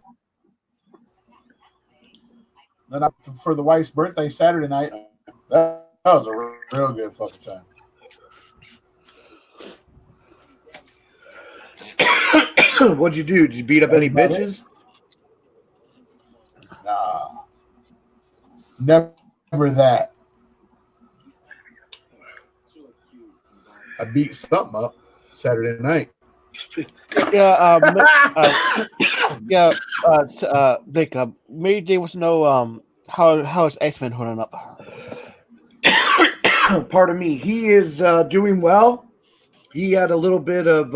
Speaker 1: Then for the wife's birthday Saturday night, that was a real good fucking time.
Speaker 6: What'd you do? Did you beat up any bitches?
Speaker 1: Nah. Never that. I beat something up Saturday night.
Speaker 2: Blake, maybe there was no how is X-Men holding up?
Speaker 6: Pardon me. He is doing well. He had a little bit of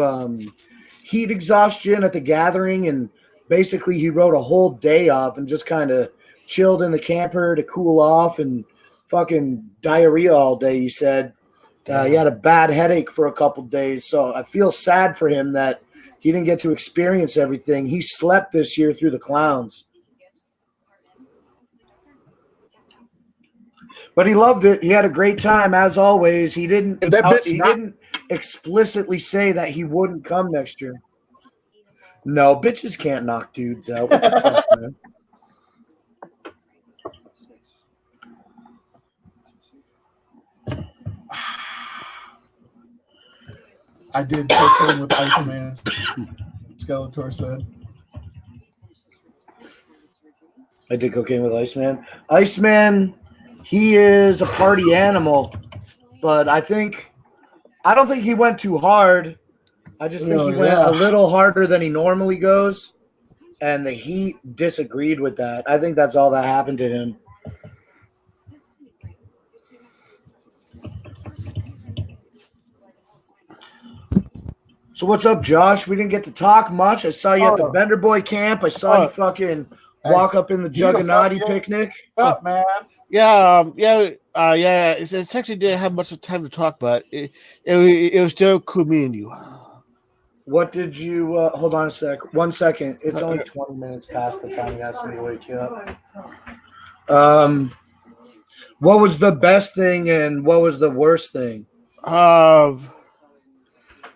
Speaker 6: heat exhaustion at the gathering, and basically he wrote a whole day off and just kind of chilled in the camper to cool off, and fucking diarrhea all day, he said. He had a bad headache for a couple days, so I feel sad for him that he didn't get to experience everything. He slept this year through the clowns. But he loved it. He had a great time, as always. He didn't explicitly say that he wouldn't come next year. No, bitches can't knock dudes out. What the fuck, man?
Speaker 1: I did cocaine with Iceman, Skeletor said.
Speaker 6: I did cocaine with Iceman. Iceman, he is a party animal, but I don't think he went too hard. I just think he went a little harder than he normally goes, and the Heat disagreed with that. I think that's all that happened to him. So what's up, Josh? We didn't get to talk much. I saw you at the Bender Boy camp. I saw you fucking walk up in the Juggernaut picnic.
Speaker 1: Up, man.
Speaker 2: It's actually didn't have much time to talk, but it was still cool meeting you.
Speaker 6: What did you hold on a sec? 1 second. It's only 20 minutes past the time you asked me to wake you up. What was the best thing and what was the worst thing?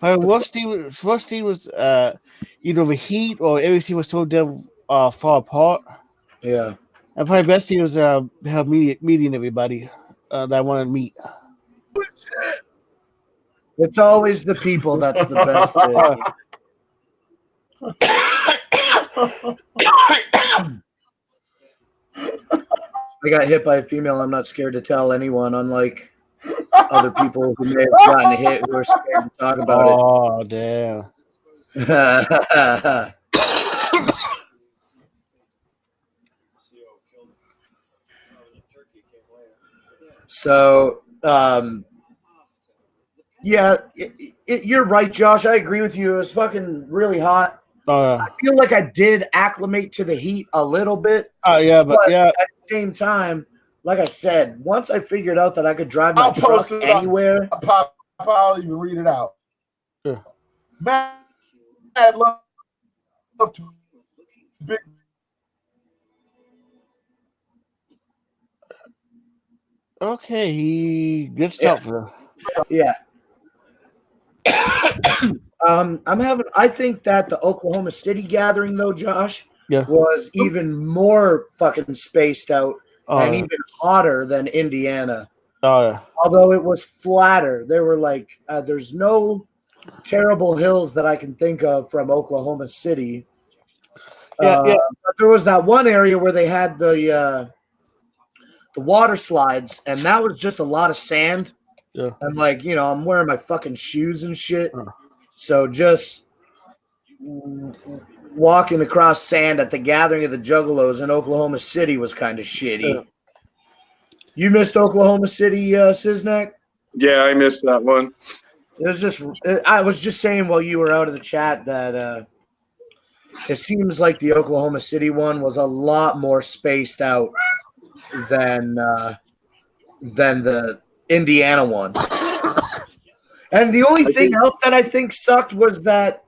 Speaker 2: My worst thing was either the heat or everything was so damn far apart.
Speaker 6: Yeah.
Speaker 2: And probably best thing was meeting everybody that I wanted to meet.
Speaker 6: It's always the people that's the best thing. I got hit by a female. I'm not scared to tell anyone, unlike other people who may have gotten hit who are scared to talk about it.
Speaker 2: Oh, damn.
Speaker 6: So, yeah, you're right, Josh. I agree with you. It was fucking really hot. I feel like I did acclimate to the heat a little bit.
Speaker 2: Yeah, but
Speaker 6: at the same time, like I said, once I figured out that I could drive my
Speaker 1: I'll
Speaker 6: truck
Speaker 1: post it
Speaker 6: anywhere.
Speaker 1: I'll even read it out.
Speaker 2: Sure.
Speaker 1: Mad love to big.
Speaker 2: Okay, he gets out for
Speaker 6: Yeah. I think that the Oklahoma City gathering, though, Josh, was even more fucking spaced out and even hotter than Indiana.
Speaker 2: Oh yeah.
Speaker 6: Although it was flatter, there were like there's no terrible hills that I can think of from Oklahoma City. But there was that one area where they had the water slides, and that was just a lot of sand.
Speaker 2: Yeah.
Speaker 6: And like, I'm wearing my fucking shoes and shit. So just walking across sand at the gathering of the Juggalos in Oklahoma City was kind of shitty. Yeah. You missed Oklahoma City, Siznak?
Speaker 4: Yeah, I missed that one.
Speaker 6: I was just saying while you were out of the chat that it seems like the Oklahoma City one was a lot more spaced out than the Indiana one. And the only thing else that I think sucked was that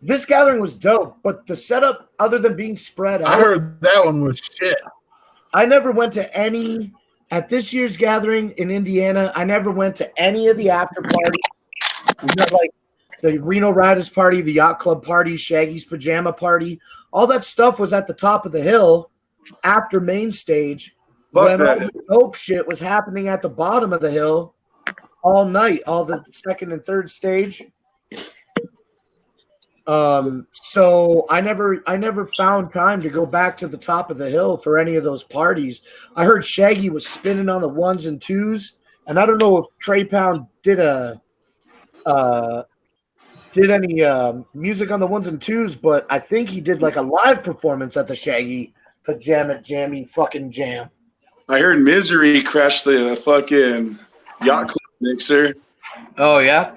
Speaker 6: this gathering was dope, but the setup, other than being spread out,
Speaker 1: I heard that one was shit.
Speaker 6: I never went to any at this year's gathering in Indiana. I never went to any of the after parties, like the Reno Riders party, the Yacht Club party, Shaggy's pajama party. All that stuff was at the top of the hill after main stage. When all the dope shit was happening at the bottom of the hill all night, all the second and third stage. So I never found time to go back to the top of the hill for any of those parties. I heard Shaggy was spinning on the ones and twos, and I don't know if Trey Pound did any music on the ones and twos, but I think he did like a live performance at the Shaggy Pajama Jammy fucking jam.
Speaker 4: I heard Misery crashed the fucking Yacht Club mixer.
Speaker 6: Oh yeah.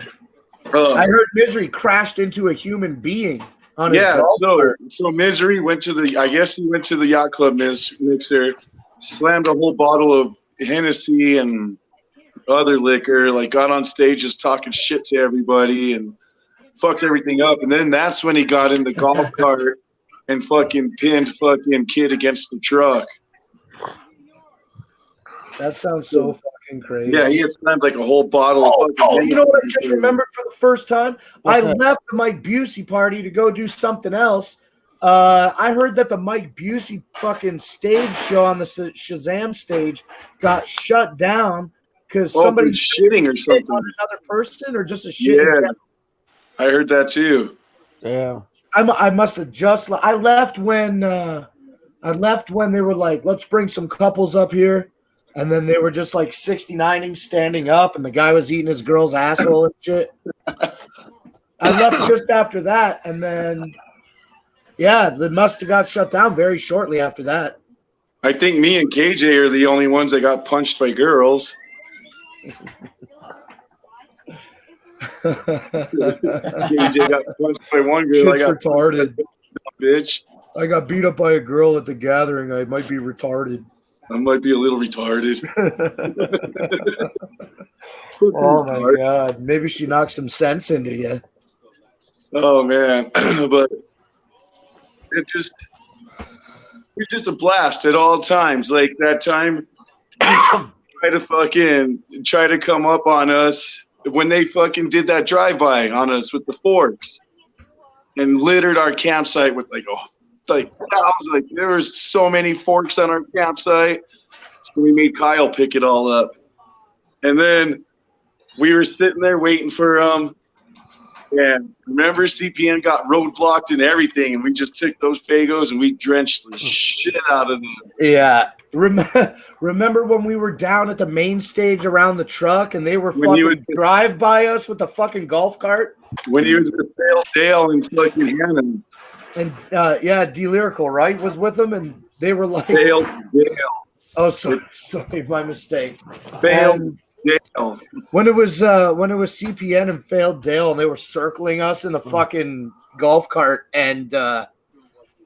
Speaker 6: I heard Misery crashed into a human being on his golf cart.
Speaker 4: So Misery went to the Yacht Club mixer, slammed a whole bottle of Hennessy and other liquor, like got on stage just talking shit to everybody and fucked everything up. And then that's when he got in the golf cart and fucking pinned fucking Kid against the truck.
Speaker 6: That sounds so fucking crazy.
Speaker 4: Yeah, he had slammed like a whole bottle of fucking
Speaker 6: you know what I just remembered for the first time? I left the Mike Busey party to go do something else. I heard that the Mike Busey fucking stage show on the Shazam stage got shut down because somebody
Speaker 4: shitting or something
Speaker 6: on another person, or just a shit.
Speaker 4: Yeah, I heard that too.
Speaker 2: Yeah,
Speaker 6: I must have just. I left when they were like, "Let's bring some couples up here." And then they were just like 69ing, standing up, and the guy was eating his girl's asshole and shit. I left just after that, and then, they must have got shut down very shortly after that.
Speaker 4: I think me and KJ are the only ones that got punched by girls. KJ got punched by one girl.
Speaker 6: Shit's retarded.
Speaker 4: Bitch.
Speaker 6: I got beat up by a girl at the gathering. I might be retarded.
Speaker 4: I might be a little retarded.
Speaker 6: Oh my god! Maybe she knocked some sense into you.
Speaker 4: Oh man, but it's just a blast at all times. Like that time, try to come up on us when they fucking did that drive-by on us with the forks and littered our campsite with there was so many forks on our campsite, so we made Kyle pick it all up. And then we were sitting there waiting for and remember CPN got roadblocked and everything, and we just took those Fagos and we drenched the shit out of them.
Speaker 6: Yeah. Remember when we were down at the main stage around the truck and they were fucking drive by us with the fucking golf cart?
Speaker 4: When he was with Dale and fucking Hannah.
Speaker 6: And D Lyrical, right, was with them, and they were like
Speaker 4: Dale.
Speaker 6: Oh, sorry, my mistake.
Speaker 4: Dale.
Speaker 6: When it was CPN and Failed Dale, and they were circling us in the fucking golf cart, and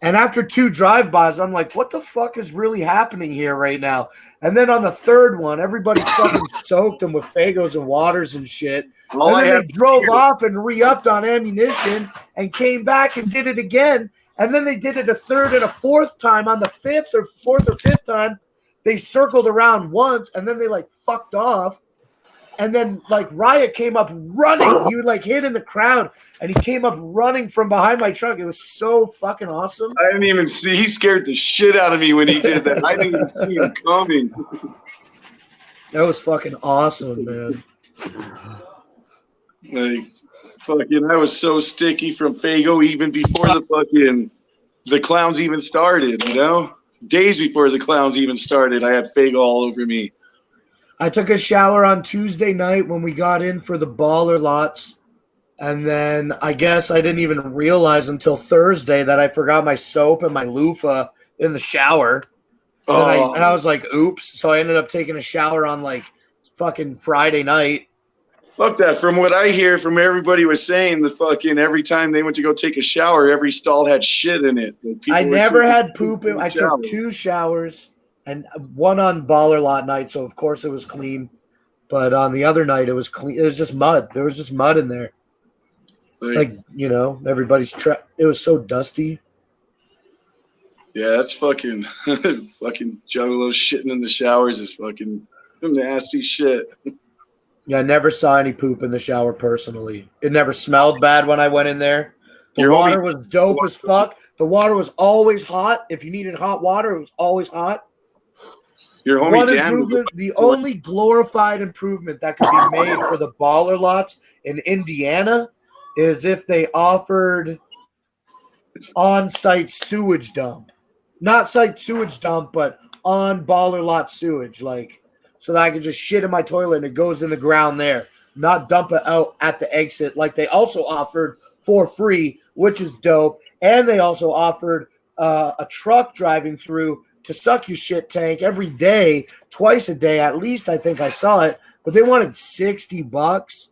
Speaker 6: after 2 drive-bys, I'm like, what the fuck is really happening here right now? And then on the third one, everybody fucking soaked them with Fagos and waters and shit. And then they drove off and re-upped on ammunition and came back and did it again. And then they did it a third and a fourth time. On the fourth or fifth time, they circled around once, and then they like fucked off. And then like Riot came up running. He would like hit in the crowd, and he came up running from behind my truck. It was so fucking awesome.
Speaker 4: I didn't even see. He scared the shit out of me when he did that. I didn't even see him coming.
Speaker 6: That was fucking awesome, man.
Speaker 4: Like, fucking, I was so sticky from Fago even before the clowns even started, you know? Days before the clowns even started, I had Fago all over me.
Speaker 6: I took a shower on Tuesday night when we got in for the baller lots. And then I guess I didn't even realize until Thursday that I forgot my soap and my loofah in the shower. And, and I was like, oops. So I ended up taking a shower on like fucking Friday night.
Speaker 4: Fuck that. From what I hear from everybody was saying, the fucking every time they went to go take a shower, every stall had shit in it.
Speaker 6: I never had poop. I took 2 showers and one on baller lot night. So of course it was clean. But on the other night, it was clean. It was just mud. There was just mud in there. Like you know, everybody's it was so dusty.
Speaker 4: Yeah, that's fucking fucking juggalos shitting in the showers is fucking nasty shit.
Speaker 6: Yeah, I never saw any poop in the shower personally. It never smelled bad when I went in there. The water was dope as fuck. The water was always hot. If you needed hot water, it was always hot.
Speaker 4: Your homie Dan
Speaker 6: the only glorified improvement that could be made for the baller lots in Indiana is if they offered on-site sewage dump. Not site sewage dump, but on baller lot sewage, like so that I could just shit in my toilet and it goes in the ground there, not dump it out at the exit like they also offered for free, which is dope. And they also offered a truck driving through to suck your shit tank every day, twice a day at least. I think I saw it, but they wanted $60.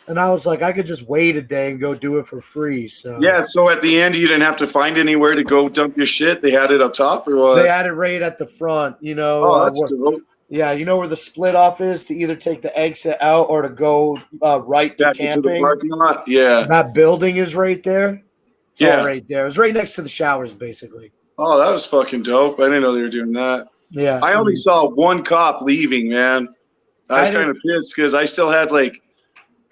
Speaker 6: And I was like, I could just wait a day and go do it for free. So
Speaker 4: yeah, so at the end you didn't have to find anywhere to go dump your shit. They had it up top or what?
Speaker 6: They had it right at the front, you know.
Speaker 4: Oh, that's dope.
Speaker 6: Yeah, you know where the split off is to either take the exit out or to go right to
Speaker 4: back
Speaker 6: camping.
Speaker 4: into the parking lot. Yeah.
Speaker 6: That building is right there. It's
Speaker 4: Yeah.
Speaker 6: all right there. It was right next to the showers, basically.
Speaker 4: Oh, that was fucking dope. I didn't know they were doing that.
Speaker 6: Yeah.
Speaker 4: I only saw one cop leaving, man. I was kind of pissed because I still had like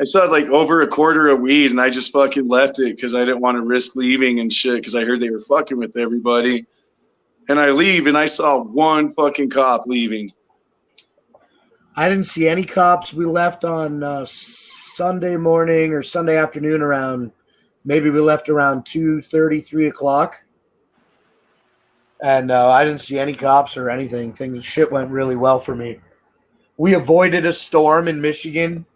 Speaker 4: over a quarter of weed and I just fucking left it because I didn't want to risk leaving and shit because I heard they were fucking with everybody. And I leave and I saw one fucking cop leaving.
Speaker 6: I didn't see any cops. We left on Sunday morning or Sunday afternoon around, maybe we left around 2:30, 3 o'clock. And I didn't see any cops or anything. Shit went really well for me. We avoided a storm in Michigan.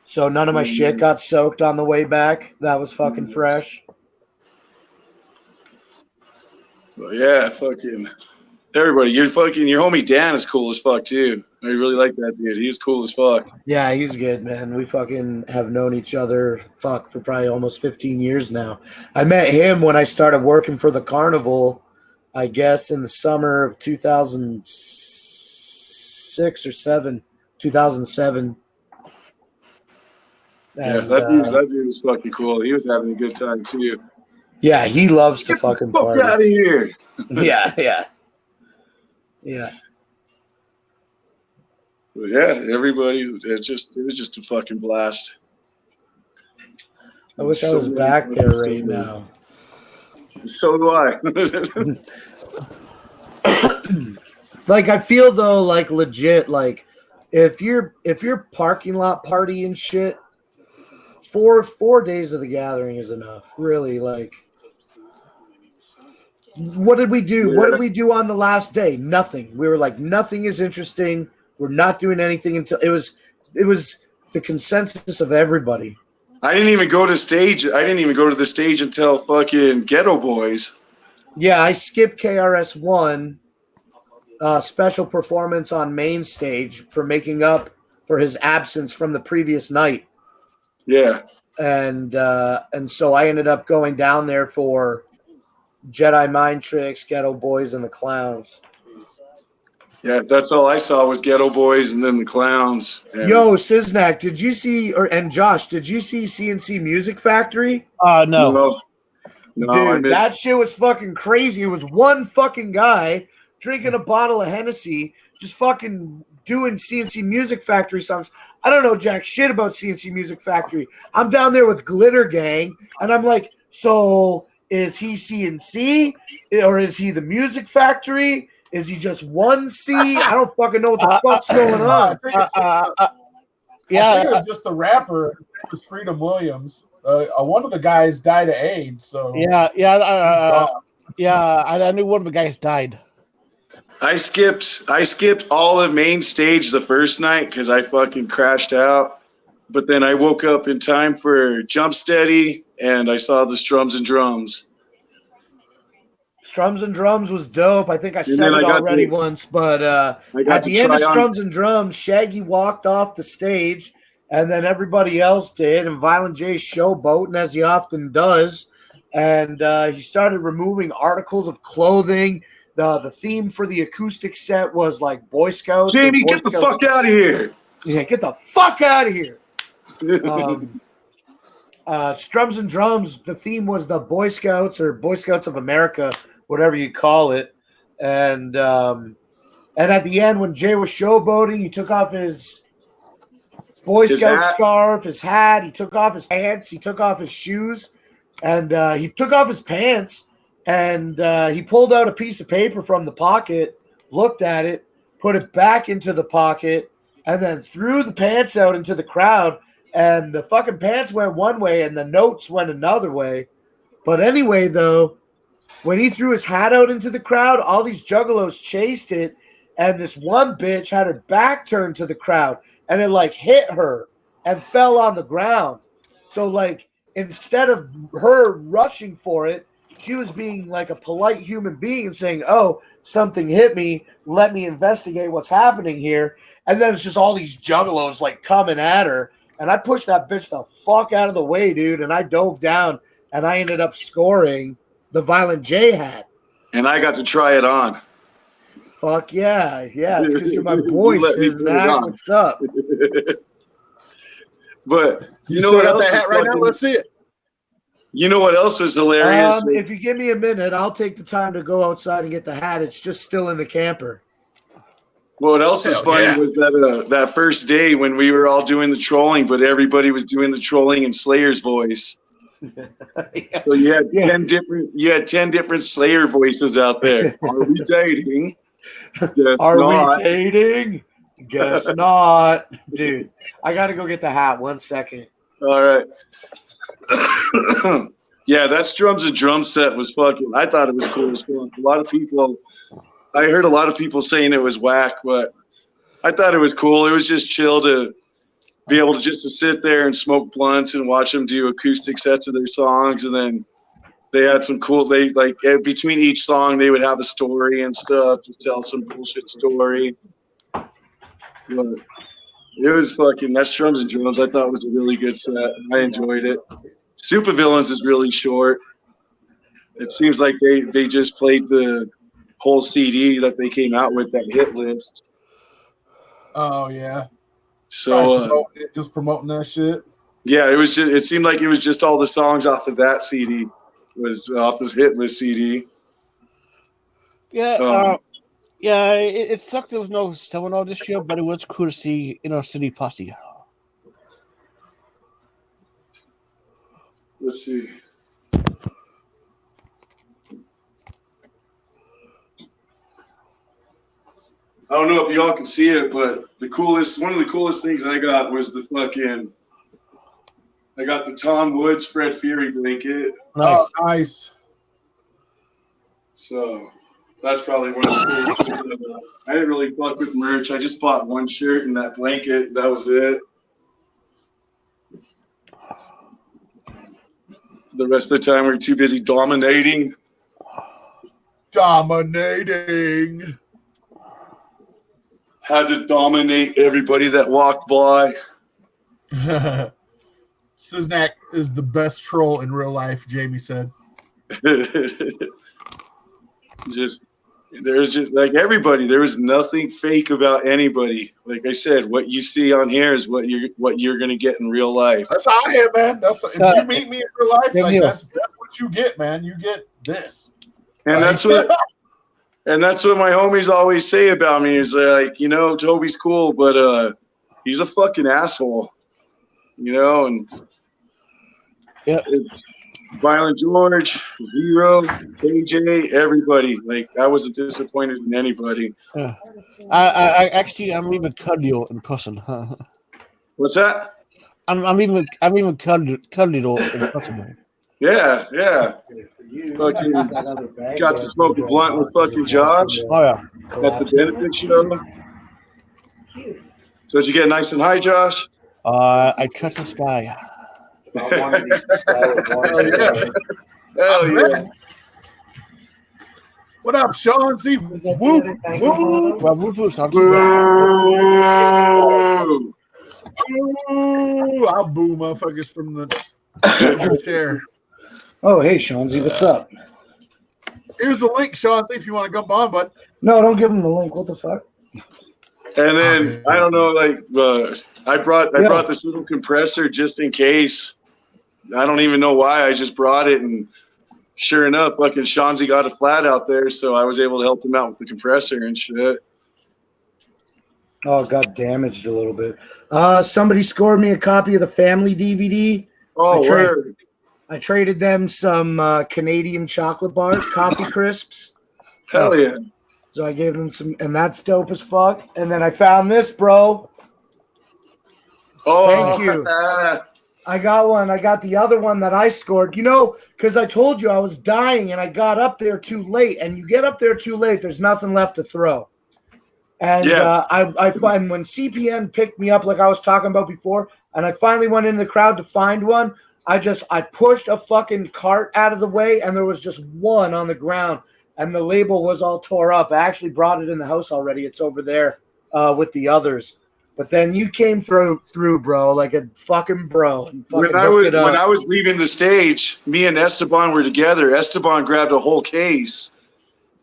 Speaker 6: So none of my shit got soaked on the way back. That was fucking fresh.
Speaker 4: Well, yeah, fucking everybody. Your homie Dan is cool as fuck too. I really like that dude. He's cool as fuck.
Speaker 6: Yeah, he's good, man. We fucking have known each other for probably almost 15 years now. I met him when I started working for the carnival, I guess in the summer of 2006 or 2007.
Speaker 4: Yeah,
Speaker 6: And,
Speaker 4: that dude was fucking cool. He was having a good time too.
Speaker 6: Yeah, he loves to fucking party.
Speaker 4: Get out of here.
Speaker 6: Yeah.
Speaker 4: But yeah, everybody. It was just a fucking blast.
Speaker 6: I wish I was back there right now.
Speaker 4: So do I.
Speaker 6: Like I feel though, like legit, like if you're parking lot party and shit, four days of the gathering is enough. Really, like what did we do?
Speaker 4: Yeah.
Speaker 6: What did we do on the last day? Nothing. We were like, nothing is interesting. We're not doing anything until it was the consensus of everybody.
Speaker 4: I didn't even go to stage. I didn't even go to the stage until fucking Ghetto Boys.
Speaker 6: Yeah, I skipped KRS-One special performance on main stage for making up for his absence from the previous night.
Speaker 4: Yeah.
Speaker 6: and so I ended up going down there for Jedi Mind Tricks, Ghetto Boys, and the Clowns.
Speaker 4: Yeah, that's all I saw was Ghetto Boys and then the Clowns. And
Speaker 6: Yo, Siznak, did you see, and Josh, did you see CNC Music Factory?
Speaker 2: No.
Speaker 4: No,
Speaker 6: Dude, that shit was fucking crazy. It was one fucking guy drinking a bottle of Hennessy, just fucking doing CNC Music Factory songs. I don't know jack shit about CNC Music Factory. I'm down there with Glitter Gang, and I'm like, so is he CNC or is he the Music Factory? Is he just 1C? I don't fucking know what the fuck's going on.
Speaker 1: I think it was just the rapper. It was Freedom Williams. One of the guys died of AIDS, so
Speaker 2: I knew one of the guys died.
Speaker 4: I skipped all of main stage the first night because I fucking crashed out. But then I woke up in time for Jump Steady, and I saw the Strums and Drums.
Speaker 6: Strums and Drums was dope. I think I said it already once, but at the end of Strums and Drums, Shaggy walked off the stage, and then everybody else did, and Violent J showboating as he often does, and he started removing articles of clothing. The theme for the acoustic set was like Boy Scouts.
Speaker 4: Jamie, get the fuck out of here!
Speaker 6: Yeah, get the fuck out of here! Strums and Drums, the theme was the Boy Scouts or Boy Scouts of America, whatever you call it. And at the end, when Jay was showboating, he took off his Boy Scout scarf, his hat, he took off his pants, he took off his shoes, and he took off his pants, and he pulled out a piece of paper from the pocket, looked at it, put it back into the pocket, and then threw the pants out into the crowd. And the fucking pants went one way and the notes went another way. But anyway, though, when he threw his hat out into the crowd, all these juggalos chased it. And this one bitch had her back turned to the crowd. And it, like, hit her and fell on the ground. So, like, instead of her rushing for it, she was being, like, a polite human being and saying, oh, something hit me. Let me investigate what's happening here. And then it's just all these juggalos, like, coming at her. And I pushed that bitch the fuck out of the way, dude. And I dove down, and I ended up scoring the Violent J hat.
Speaker 4: And I got to try it on.
Speaker 6: Fuck yeah. Yeah, it's because you're my boy, Siznak. What's up?
Speaker 4: But
Speaker 1: you know what got that hat right now? Let's see it.
Speaker 4: You know what else was hilarious?
Speaker 6: If you give me a minute, I'll take the time to go outside and get the hat. It's just still in the camper.
Speaker 4: What else was funny was that that first day when we were all doing the trolling, but everybody was doing the trolling in Slayer's voice. So you had 10 different Slayer voices out there. Are we dating? Guess not.
Speaker 6: We dating? Guess not. Dude, I gotta go get the hat. 1 second.
Speaker 4: All right. Yeah, that Strums and Drum set was fucking. I thought it was cool as fuck. I heard a lot of people saying it was whack, but I thought it was cool. It was just chill to be able to sit there and smoke blunts and watch them do acoustic sets of their songs. And then they had some cool, between each song, they would have a story and stuff, just tell some bullshit story. But it was fucking, that Strums and Drums, I thought was a really good set. I enjoyed it. Supervillains is really short. It seems like they just played the whole CD that they came out with, that hit list.
Speaker 1: Oh yeah.
Speaker 4: So
Speaker 1: just promoting that shit.
Speaker 4: Yeah, it seemed like it was just all the songs off of that CD, was off this hit list CD.
Speaker 2: Yeah, it sucked there was no seminar this year, but it was cool to see Inner City Posse.
Speaker 4: Let's see. I don't know if y'all can see it, but one of the coolest things I got was I got the Tom Woods Fred Fury blanket.
Speaker 1: Nice. Oh, nice.
Speaker 4: So that's probably one of the coolest things. I didn't really fuck with merch. I just bought one shirt and that blanket. That was it. The rest of the time, we were too busy dominating.
Speaker 1: Dominating.
Speaker 4: Had to dominate everybody that walked by.
Speaker 1: Siznak is the best troll in real life, Jamie said.
Speaker 4: There's just like everybody. There is nothing fake about anybody. Like I said, what you see on here is what you're gonna get in real life.
Speaker 1: That's how I am, man. If you meet me in real life, like that's what you get, man. You get this,
Speaker 4: and that's what my homies always say about me. Is like, Toby's cool, but he's a fucking asshole, and Violent George, Zero, KJ, everybody. Like, I wasn't disappointed in anybody.
Speaker 2: I'm even cuddly in person.
Speaker 4: What's that?
Speaker 2: I'm even cuddly in person.
Speaker 4: Yeah. Fucking got to smoke a blunt with fucking Josh.
Speaker 2: Oh yeah.
Speaker 4: At the benefit show. So did you get nice and high, Josh?
Speaker 2: I trust this guy.
Speaker 4: Hell yeah.
Speaker 1: What up, Sean? See, woo. I'll boo motherfuckers from the chair.
Speaker 6: Oh, hey, Seanzy, what's up?
Speaker 1: Here's the link, Sean. See if you want to jump on, bud.
Speaker 6: No, don't give him the link. What the fuck?
Speaker 4: And then I don't know, like I brought this little compressor just in case. I don't even know why. I just brought it, and sure enough, fucking Shanzi got a flat out there, so I was able to help him out with the compressor and shit.
Speaker 6: Oh, it got damaged a little bit. Somebody scored me a copy of the Family DVD.
Speaker 4: Oh,
Speaker 6: I traded them some Canadian chocolate bars, coffee crisps.
Speaker 4: Hell yeah.
Speaker 6: So I gave them some, and that's dope as fuck. And then I found this, bro.
Speaker 4: Oh,
Speaker 6: thank you. I got one. I got the other one that I scored. Because I told you I was dying, and I got up there too late. And you get up there too late, there's nothing left to throw. And I find when CPN picked me up, like I was talking about before, and I finally went into the crowd to find one, I pushed a fucking cart out of the way, and there was just one on the ground. And the label was all tore up. I actually brought it in the house already. It's over there with the others. But then you came through, bro, like a fucking bro. And fucking
Speaker 4: when I was leaving the stage, me and Esteban were together. Esteban grabbed a whole case.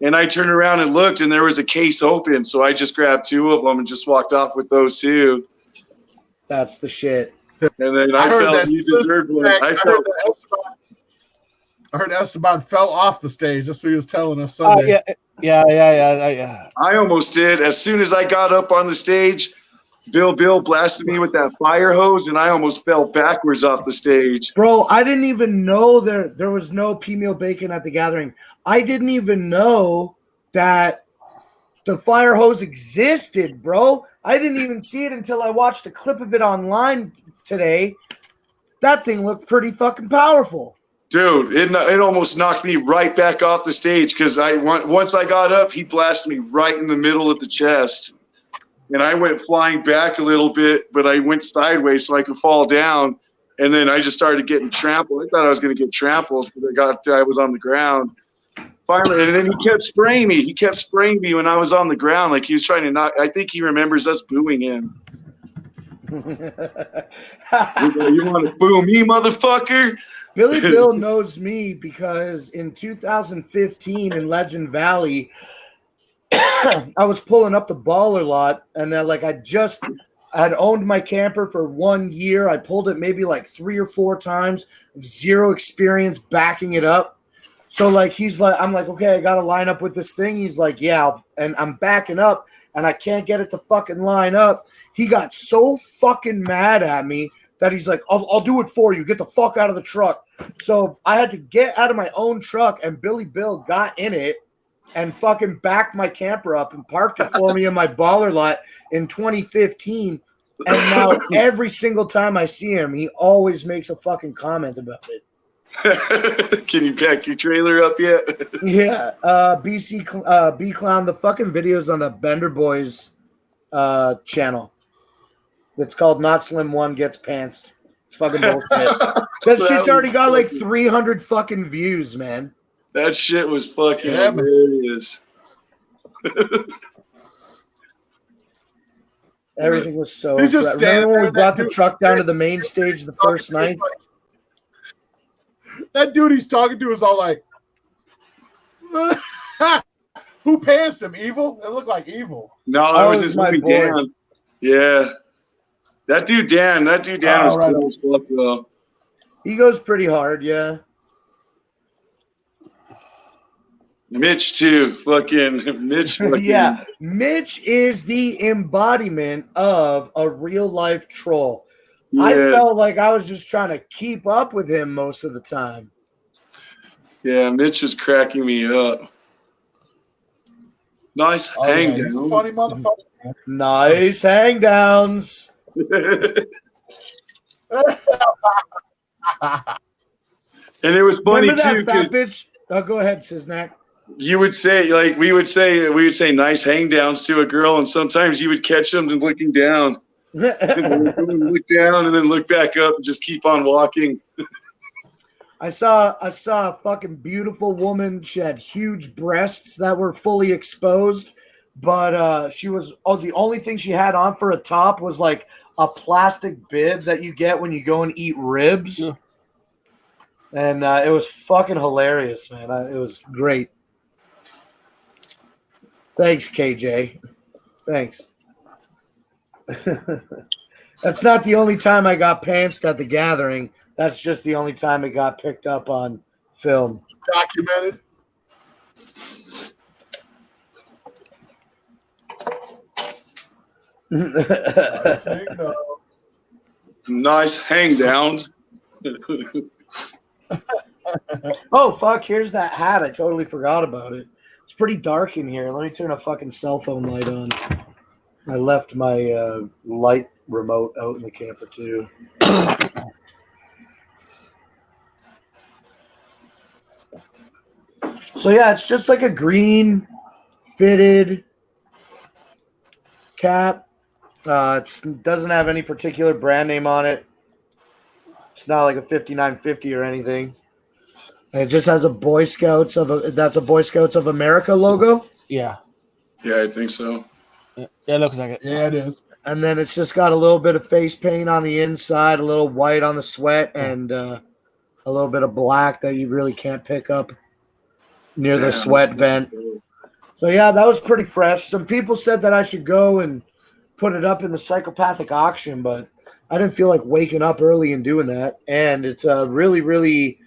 Speaker 4: And I turned around and looked, and there was a case open. So I just grabbed two of them and just walked off with those two.
Speaker 6: That's the shit.
Speaker 4: And then I felt you deserved one.
Speaker 1: I heard Esteban fell off the stage. That's what he was telling us Sunday.
Speaker 2: Yeah.
Speaker 4: I almost did. As soon as I got up on the stage, Bill blasted me with that fire hose, and I almost fell backwards off the stage.
Speaker 6: Bro, I didn't even know there was no P-Meal Bacon at the gathering. I didn't even know that the fire hose existed, bro. I didn't even see it until I watched a clip of it online today. That thing looked pretty fucking powerful.
Speaker 4: Dude, it almost knocked me right back off the stage because once I got up, he blasted me right in the middle of the chest. And I went flying back a little bit, but I went sideways so I could fall down. And then I just started getting trampled. I thought I was going to get trampled because I was on the ground. Finally, and then he kept spraying me. He kept spraying me when I was on the ground. Like he was trying to knock. I think he remembers us booing him. You want to boo me, motherfucker?
Speaker 6: Billy Bill knows me because in 2015 in Legend Valley, I was pulling up the baller lot, and I'd owned my camper for 1 year. I pulled it maybe like 3 or 4 times, zero experience backing it up. So like I'm like, okay, I got to line up with this thing. He's like, yeah, and I'm backing up, and I can't get it to fucking line up. He got so fucking mad at me that he's like, I'll do it for you. Get the fuck out of the truck. So I had to get out of my own truck, and Billy Bill got in it and fucking backed my camper up and parked it for me in my baller lot in 2015. And now every single time I see him, he always makes a fucking comment about it.
Speaker 4: Can you pack your trailer up yet?
Speaker 6: Yeah. B Clown, the fucking videos on the Bender Boys channel. It's called Not Slim One Gets Pants. It's fucking bullshit. That shit's already got like 300 fucking views, man.
Speaker 4: That shit was fucking hilarious.
Speaker 6: Everything was so.
Speaker 1: He's just standing
Speaker 6: Remember when we
Speaker 1: there,
Speaker 6: brought
Speaker 1: that
Speaker 6: the
Speaker 1: dude-
Speaker 6: truck down to the main stage the first night?
Speaker 1: That dude he's talking to is all like, who passed him? Evil? It looked like Evil.
Speaker 4: No, that
Speaker 6: Oh,
Speaker 4: was
Speaker 6: it
Speaker 4: his
Speaker 6: was my
Speaker 4: homie
Speaker 6: boy.
Speaker 4: Dan. Yeah. That dude Dan
Speaker 1: Oh,
Speaker 4: was
Speaker 1: right.
Speaker 4: cool as fuck, though.
Speaker 6: He goes pretty hard, yeah.
Speaker 4: Mitch too. Fucking Mitch. Fucking,
Speaker 6: Yeah, Mitch is the embodiment of a real life troll. I
Speaker 4: yeah,
Speaker 6: felt like I was just trying to keep up with him most of the time.
Speaker 4: yeah. Mitch was cracking me up. Nice
Speaker 1: Oh,
Speaker 4: hang
Speaker 1: yeah, he's a
Speaker 4: down.
Speaker 1: funny motherfucker.
Speaker 6: Nice hang downs.
Speaker 4: And it was funny
Speaker 6: Remember that
Speaker 4: too
Speaker 6: fat
Speaker 4: because
Speaker 6: bitch? Oh, go ahead, Siznak.
Speaker 4: you would say like we would say nice hang downs to a girl, and sometimes you would catch them looking down. Look down and then look back up and just keep on walking.
Speaker 6: I saw a fucking beautiful woman. She had huge breasts that were fully exposed, but she was the only thing she had on for a top was like a plastic bib that you get when you go and eat ribs.
Speaker 2: Yeah.
Speaker 6: And it was fucking hilarious, man. It was great. Thanks, KJ. Thanks. That's not the only time I got pantsed at the gathering. That's just the only time it got picked up on film.
Speaker 1: Documented.
Speaker 4: Nice hang downs.
Speaker 6: Oh, fuck. Here's that hat. I totally forgot about it. It's pretty dark in here. Let me turn a fucking cell phone light on. I left my light remote out in the camper, too. So, yeah, it's just like a green fitted cap. It doesn't have any particular brand name on it. It's not like a 5950 or anything. It just has a Boy Scouts of America logo.
Speaker 2: Yeah.
Speaker 4: Yeah, I think so.
Speaker 2: Yeah, it looks like it.
Speaker 1: Yeah, it is.
Speaker 6: And then it's just got a little bit of face paint on the inside, a little white on the sweat, and a little bit of black that you really can't pick up near the sweat vent. So, yeah, that was pretty fresh. Some people said that I should go and put it up in the psychopathic auction, but I didn't feel like waking up early and doing that. And it's a really, really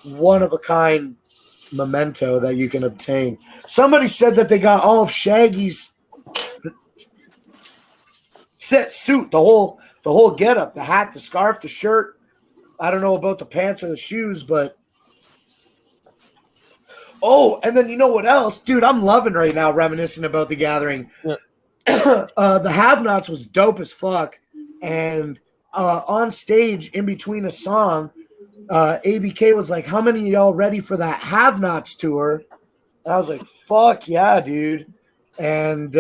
Speaker 6: one-of-a-kind memento that you can obtain. Somebody said that they got all of Shaggy's set suit, the whole getup, the hat, the scarf, the shirt. I don't know about the pants or the shoes, but and then you know what else? Dude, I'm loving right now reminiscing about the gathering.
Speaker 2: Yeah.
Speaker 6: The Have-Nots was dope as fuck. And on stage in between a song, ABK was like, how many of y'all ready for that Have-Nots tour? And I was like, fuck yeah, dude. And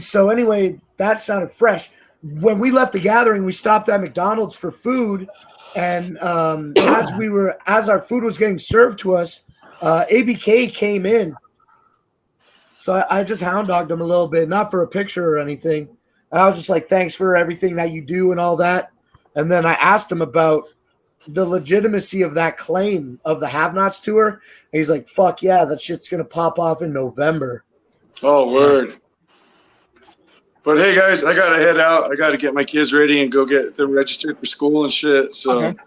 Speaker 6: so anyway, that sounded fresh. When we left the gathering, we stopped at McDonald's for food. And as our food was getting served to us, ABK came in. So I just hound dogged him a little bit, not for a picture or anything. And I was just like, thanks for everything that you do and all that. And then I asked him about the legitimacy of that claim of the Have-Nots tour. And he's like, fuck yeah, that shit's going to pop off in November.
Speaker 4: Oh, word. But hey, guys, I got to head out. I got to get my kids ready and go get them registered for school and shit. So,
Speaker 2: Okay.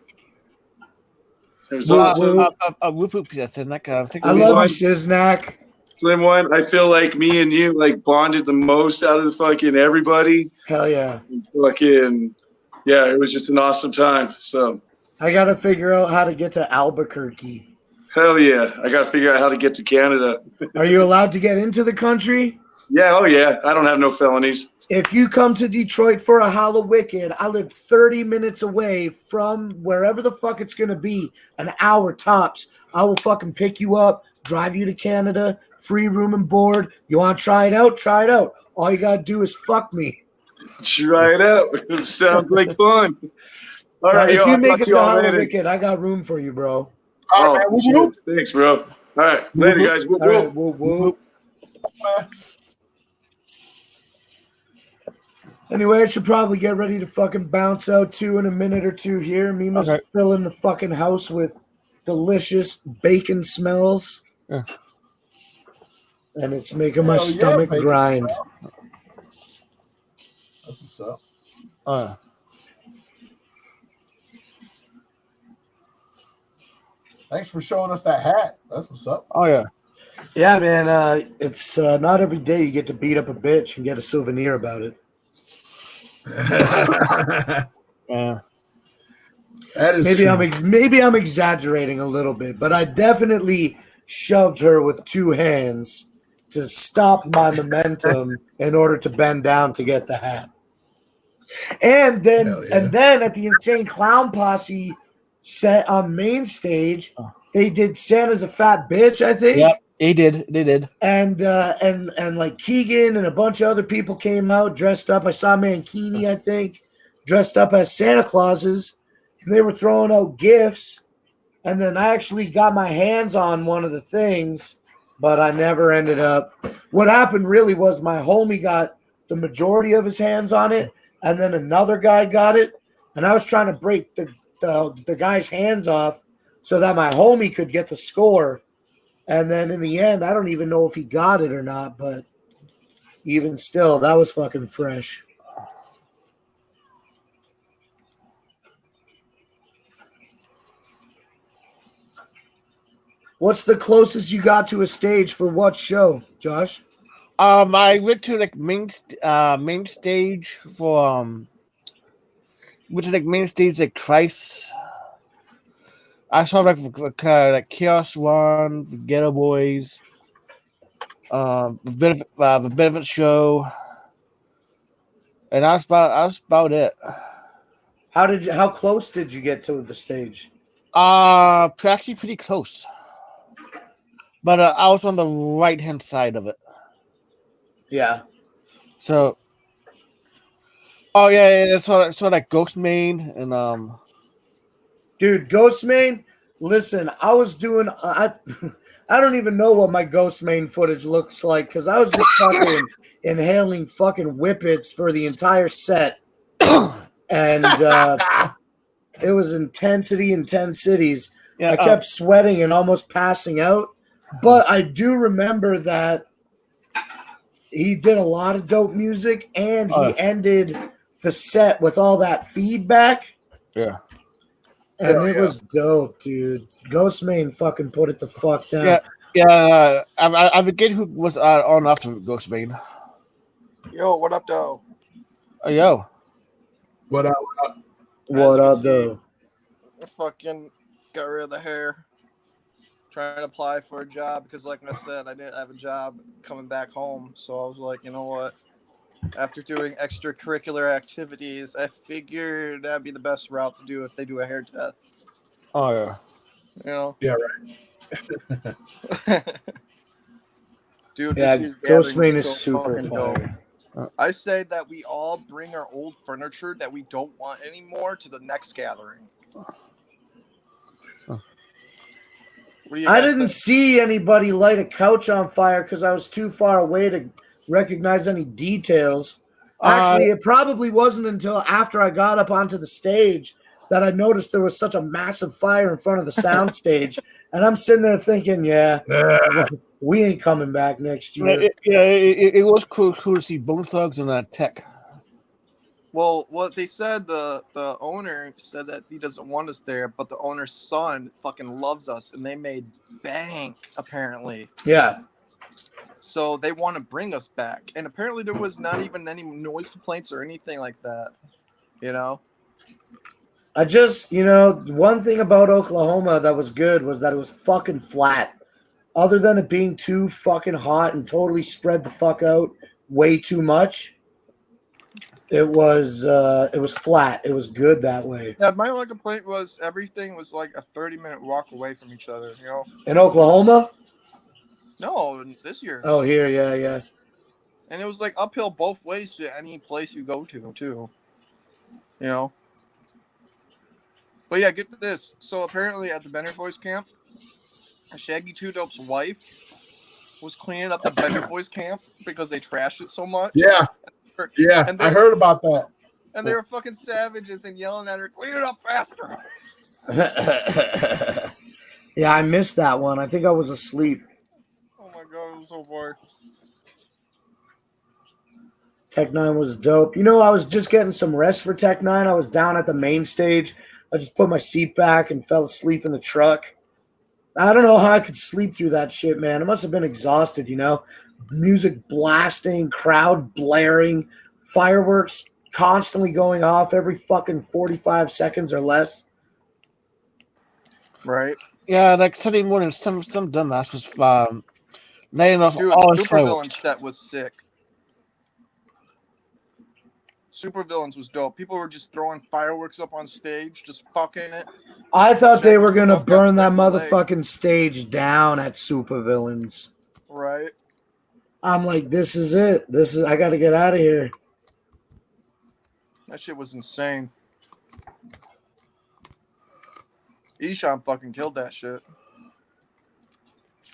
Speaker 6: Whoop,
Speaker 2: Whoop, that's in that kind of thing.
Speaker 6: I love you, Siznak.
Speaker 4: Slim One, I feel like me and you like bonded the most out of the fucking everybody.
Speaker 6: Hell yeah.
Speaker 4: Fucking, yeah, it was just an awesome time. So,
Speaker 6: I got to figure out how to get to Albuquerque.
Speaker 4: hell yeah. I got to figure out how to get to Canada.
Speaker 6: Are you allowed to get into the country?
Speaker 4: Yeah, oh yeah. I don't have no felonies.
Speaker 6: If you come to Detroit for a Halloween, I live 30 minutes away from wherever the fuck it's going to be, an hour tops. I will fucking pick you up, drive you to Canada, free room and board. You want to try it out? Try it out. All you got to do is fuck me.
Speaker 4: Try it out. Sounds like fun. All right,
Speaker 6: If
Speaker 4: yo,
Speaker 6: you
Speaker 4: I'll
Speaker 6: make
Speaker 4: talk
Speaker 6: it
Speaker 4: to
Speaker 6: to
Speaker 4: you all later.
Speaker 6: Halloween, I got room for you, bro.
Speaker 1: All right, man.
Speaker 4: Shit. Thanks, bro. All right, later, guys. Whoop,
Speaker 6: All right,
Speaker 4: whoop.
Speaker 6: whoop, whoop. Anyway, I should probably get ready to fucking bounce out too in a minute or two here. Mima's filling the fucking house with delicious bacon smells.
Speaker 2: Yeah.
Speaker 6: And it's making my stomach grind.
Speaker 1: That's what's up. Thanks for showing us that hat. That's what's up.
Speaker 2: Oh, yeah.
Speaker 6: Yeah, man. It's not every day you get to beat up a bitch and get a souvenir about it.
Speaker 2: Yeah.
Speaker 1: That is
Speaker 6: maybe I'm exaggerating a little bit, but I definitely shoved her with two hands to stop my momentum in order to bend down to get the hat. And then at the Insane Clown Posse set on main stage, they did Santa's a Fat Bitch, I think.
Speaker 2: Yep, they did.
Speaker 6: And like Keegan and a bunch of other people came out dressed up. I saw Mankini, I think, dressed up as Santa Clauses, and they were throwing out gifts. And then I actually got my hands on one of the things, but I never ended up. What happened really was my homie got the majority of his hands on it, and then another guy got it, and I was trying to break the guy's hands off so that my homie could get the score. And then in the end, I don't even know if he got it or not, but even still, that was fucking fresh. What's the closest you got to a stage for what show, Josh?
Speaker 2: I went to like main stage for went to like main stage like twice. I saw like Chaos One, the Ghetto Boys, the benefit show, and that's about it.
Speaker 6: How close did you get to the stage?
Speaker 2: Actually pretty close. But I was on the right hand side of it.
Speaker 6: Yeah.
Speaker 2: So. Oh yeah. So like Ghost Main and
Speaker 6: Dude, Ghost Main. Listen, I was doing. I don't even know what my Ghost Main footage looks like because I was just fucking inhaling fucking whippets for the entire set, and it was intensities. Yeah, I kept sweating and almost passing out. But I do remember that he did a lot of dope music, and he ended the set with all that feedback.
Speaker 2: Yeah.
Speaker 6: And it was dope, dude. Ghost Main fucking put it the fuck down.
Speaker 2: Yeah. I forget who was on after Ghost Main.
Speaker 5: Yo, what up, though?
Speaker 2: Yo.
Speaker 1: What up?
Speaker 6: What up, though?
Speaker 5: I fucking got rid of the hair. Trying to apply for a job because, like I said, I didn't have a job coming back home. So I was like, you know what? After doing extracurricular activities, I figured that'd be the best route to do if they do a hair test.
Speaker 2: Oh, yeah.
Speaker 5: You know?
Speaker 1: Yeah,
Speaker 5: right. Dude,
Speaker 6: yeah, Ghost Main is super fire.
Speaker 5: I say that we all bring our old furniture that we don't want anymore to the next gathering.
Speaker 6: I didn't see anybody light a couch on fire because I was too far away to recognize any details. Actually, it probably wasn't until after I got up onto the stage that I noticed there was such a massive fire in front of the sound stage. And I'm sitting there thinking, we ain't coming back next year.
Speaker 2: It was cool to see Bone Thugs and Tech.
Speaker 5: Well, what they said, the owner said that he doesn't want us there, but the owner's son fucking loves us, and they made bank, apparently.
Speaker 6: Yeah.
Speaker 5: So they want to bring us back. And apparently there was not even any noise complaints or anything like that, you know?
Speaker 6: I just, one thing about Oklahoma that was good was that it was fucking flat. Other than it being too fucking hot and totally spread the fuck out way too much, it was flat. It was good that way.
Speaker 5: Yeah, my only complaint was everything was like a 30-minute walk away from each other, you know?
Speaker 6: In Oklahoma?
Speaker 5: No, this year.
Speaker 6: Oh, here, yeah.
Speaker 5: And it was like uphill both ways to any place you go to, too. You know? But yeah, get to this. So apparently at the Bender Boys camp, Shaggy Two Dope's wife was cleaning up the Bender Boys camp because they trashed it so much.
Speaker 1: Yeah. Yeah, I heard about that.
Speaker 5: And they were fucking savages and yelling at her, "Clean it up faster!"
Speaker 6: Yeah, I missed that one. I think I was asleep.
Speaker 5: Oh my god, it was so funny.
Speaker 6: Tech 9 was dope. You know, I was just getting some rest for Tech 9. I was down at the main stage. I just put my seat back and fell asleep in the truck. I don't know how I could sleep through that shit, man. I must have been exhausted, you know? Music blasting, crowd blaring, fireworks constantly going off every fucking 45 seconds or less.
Speaker 5: Right.
Speaker 2: Yeah, like Sunday morning, some dumbass was laying off
Speaker 5: Dude,
Speaker 2: all his
Speaker 5: Supervillain
Speaker 2: fireworks.
Speaker 5: set was sick. Supervillains was dope. People were just throwing fireworks up on stage, just fucking it.
Speaker 6: I thought they were going to
Speaker 5: Fuck
Speaker 6: burn
Speaker 5: that
Speaker 6: that
Speaker 5: leg.
Speaker 6: motherfucking stage down at Supervillains.
Speaker 5: Right.
Speaker 6: I'm like, this is it. I got to get out of here.
Speaker 5: That shit was insane. Eshawn fucking killed that shit.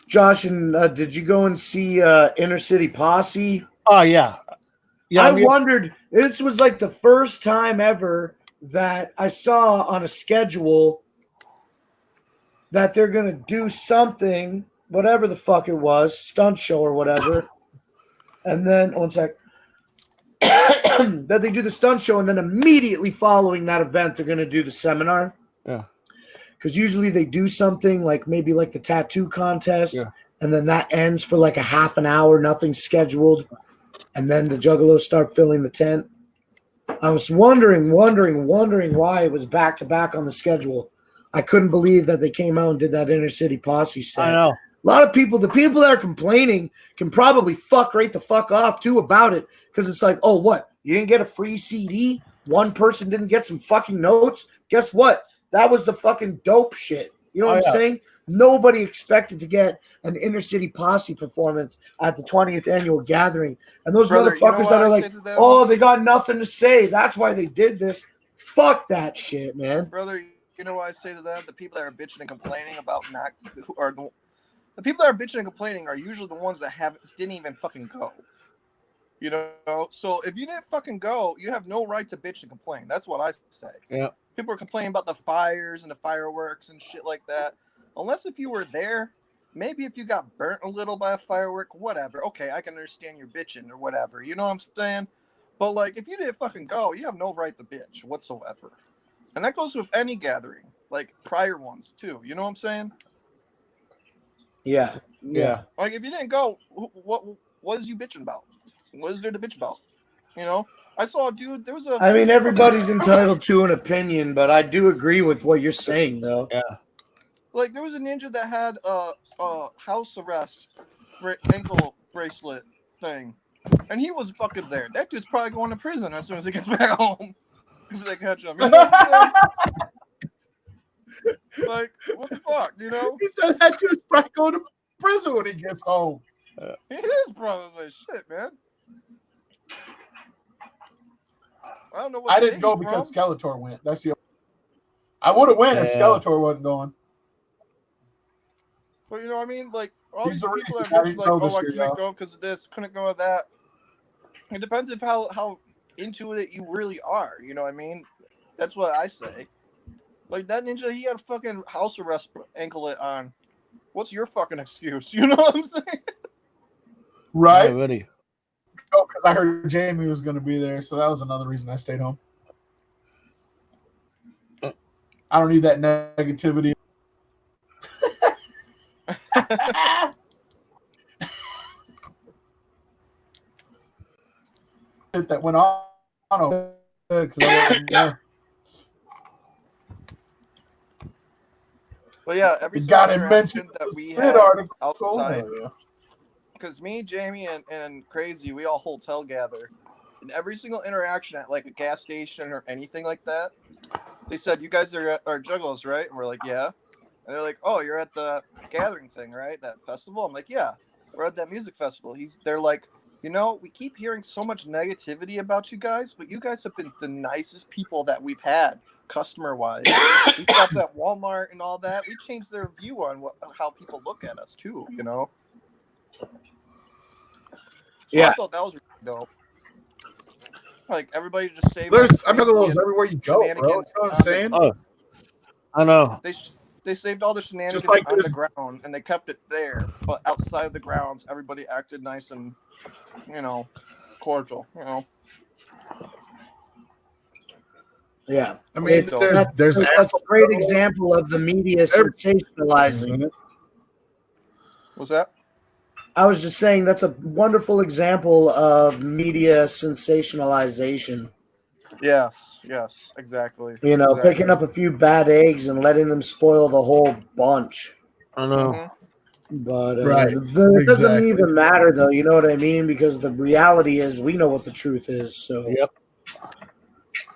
Speaker 6: Josh, and did you go and see Inner City Posse?
Speaker 2: Oh, yeah.
Speaker 6: I wondered, this was like the first time ever that I saw on a schedule that they're going to do something, whatever the fuck it was, stunt show or whatever. And then, one sec, that they do the stunt show, and then immediately following that event, they're going to do the seminar.
Speaker 2: Yeah.
Speaker 6: Because usually they do something like maybe like the tattoo contest, and then that ends for like a half an hour, nothing scheduled. And then the Juggalos start filling the tent. I was wondering why it was back to back on the schedule. I couldn't believe that they came out and did that Inner City Posse set.
Speaker 2: I know.
Speaker 6: A lot of people, the people that are complaining can probably fuck right the fuck off too about it. Because it's like, oh, what? You didn't get a free CD? One person didn't get some fucking notes? Guess what? That was the fucking dope shit. You know what I'm saying? Nobody expected to get an Inner City Posse performance at the 20th annual gathering. And those motherfuckers that are like, oh, they got nothing to say. That's why they did this. Fuck that shit, man.
Speaker 5: Brother, you know what I say to them? The people that are bitching and complaining about the people that are bitching and complaining are usually the ones that didn't even fucking go. You know? So if you didn't fucking go, you have no right to bitch and complain. That's what I say.
Speaker 2: Yeah.
Speaker 5: People are complaining about the fires and the fireworks and shit like that. Unless if you were there, maybe if you got burnt a little by a firework, whatever. Okay, I can understand you're bitching or whatever. You know what I'm saying? But like, if you didn't fucking go, you have no right to bitch whatsoever. And that goes with any gathering, like prior ones too. You know what I'm saying?
Speaker 6: Yeah.
Speaker 5: Like if you didn't go, what is you bitching about? What is there to bitch about? You know? I saw a dude. There was a.
Speaker 6: I mean, everybody's entitled to an opinion, but I do agree with what you're saying, though.
Speaker 2: Yeah.
Speaker 5: Like there was a ninja that had a house arrest ankle bracelet thing, and he was fucking there. That dude's probably going to prison as soon as he gets back home. If they catch him, you know what I'm saying? Like what the fuck, you know?
Speaker 1: He said that dude's probably going to prison when he gets home.
Speaker 5: He is probably shit, man. I don't know what.
Speaker 1: I didn't go because Skeletor went. That's the. I would have went if Skeletor wasn't going.
Speaker 5: But you know what I mean? Like all
Speaker 1: He's
Speaker 5: these
Speaker 1: the
Speaker 5: people
Speaker 1: reason
Speaker 5: are
Speaker 1: I didn't
Speaker 5: like,
Speaker 1: go
Speaker 5: oh,
Speaker 1: this
Speaker 5: I
Speaker 1: year,
Speaker 5: couldn't go because of this, couldn't go with that. It depends on how into it you really are. You know what I mean? That's what I say. Like that ninja, he had a fucking house arrest anklet on. What's your fucking excuse? You know what I'm saying?
Speaker 1: Right.
Speaker 2: Yeah, really.
Speaker 1: Oh, because I heard Jamie was going to be there, so that was another reason I stayed home. I don't need that negativity. That went on because I wasn't there.
Speaker 5: But yeah, every
Speaker 1: Got
Speaker 5: single
Speaker 1: it mentioned
Speaker 5: interaction that we
Speaker 1: Sid
Speaker 5: had
Speaker 1: article.
Speaker 5: outside,
Speaker 1: Oh, yeah.
Speaker 5: because me, Jamie, and Crazy, we all hotel gather. And every single interaction at like a gas station or anything like that, they said, "You guys are juggalos, right?" And we're like, "Yeah." And they're like, "Oh, you're at the gathering thing, right? That festival?" I'm like, "Yeah, we're at that music festival." They're like, "You know, we keep hearing so much negativity about you guys, but you guys have been the nicest people that we've had, customer-wise. We stopped at Walmart and all that. We changed their view on how people look at us too, you know." So
Speaker 6: Yeah.
Speaker 5: I thought that was really dope. Like everybody just saved.
Speaker 1: There's those everywhere you go, bro. You know what I'm saying?
Speaker 2: Oh, I know.
Speaker 5: They saved all the shenanigans
Speaker 1: like
Speaker 5: on the ground and they kept it there, but outside of the grounds, everybody acted nice and cordial.
Speaker 6: Yeah,
Speaker 1: I mean, there's
Speaker 6: that's a great example of the media sensationalizing it.
Speaker 5: What's that?
Speaker 6: I was just saying that's a wonderful example of media sensationalization.
Speaker 5: Yes, exactly.
Speaker 6: Picking up a few bad eggs and letting them spoil the whole bunch.
Speaker 2: I know.
Speaker 5: Mm-hmm.
Speaker 6: But
Speaker 1: It
Speaker 6: doesn't even matter, though. You know what I mean? Because the reality is we know what the truth is. So,
Speaker 2: yep.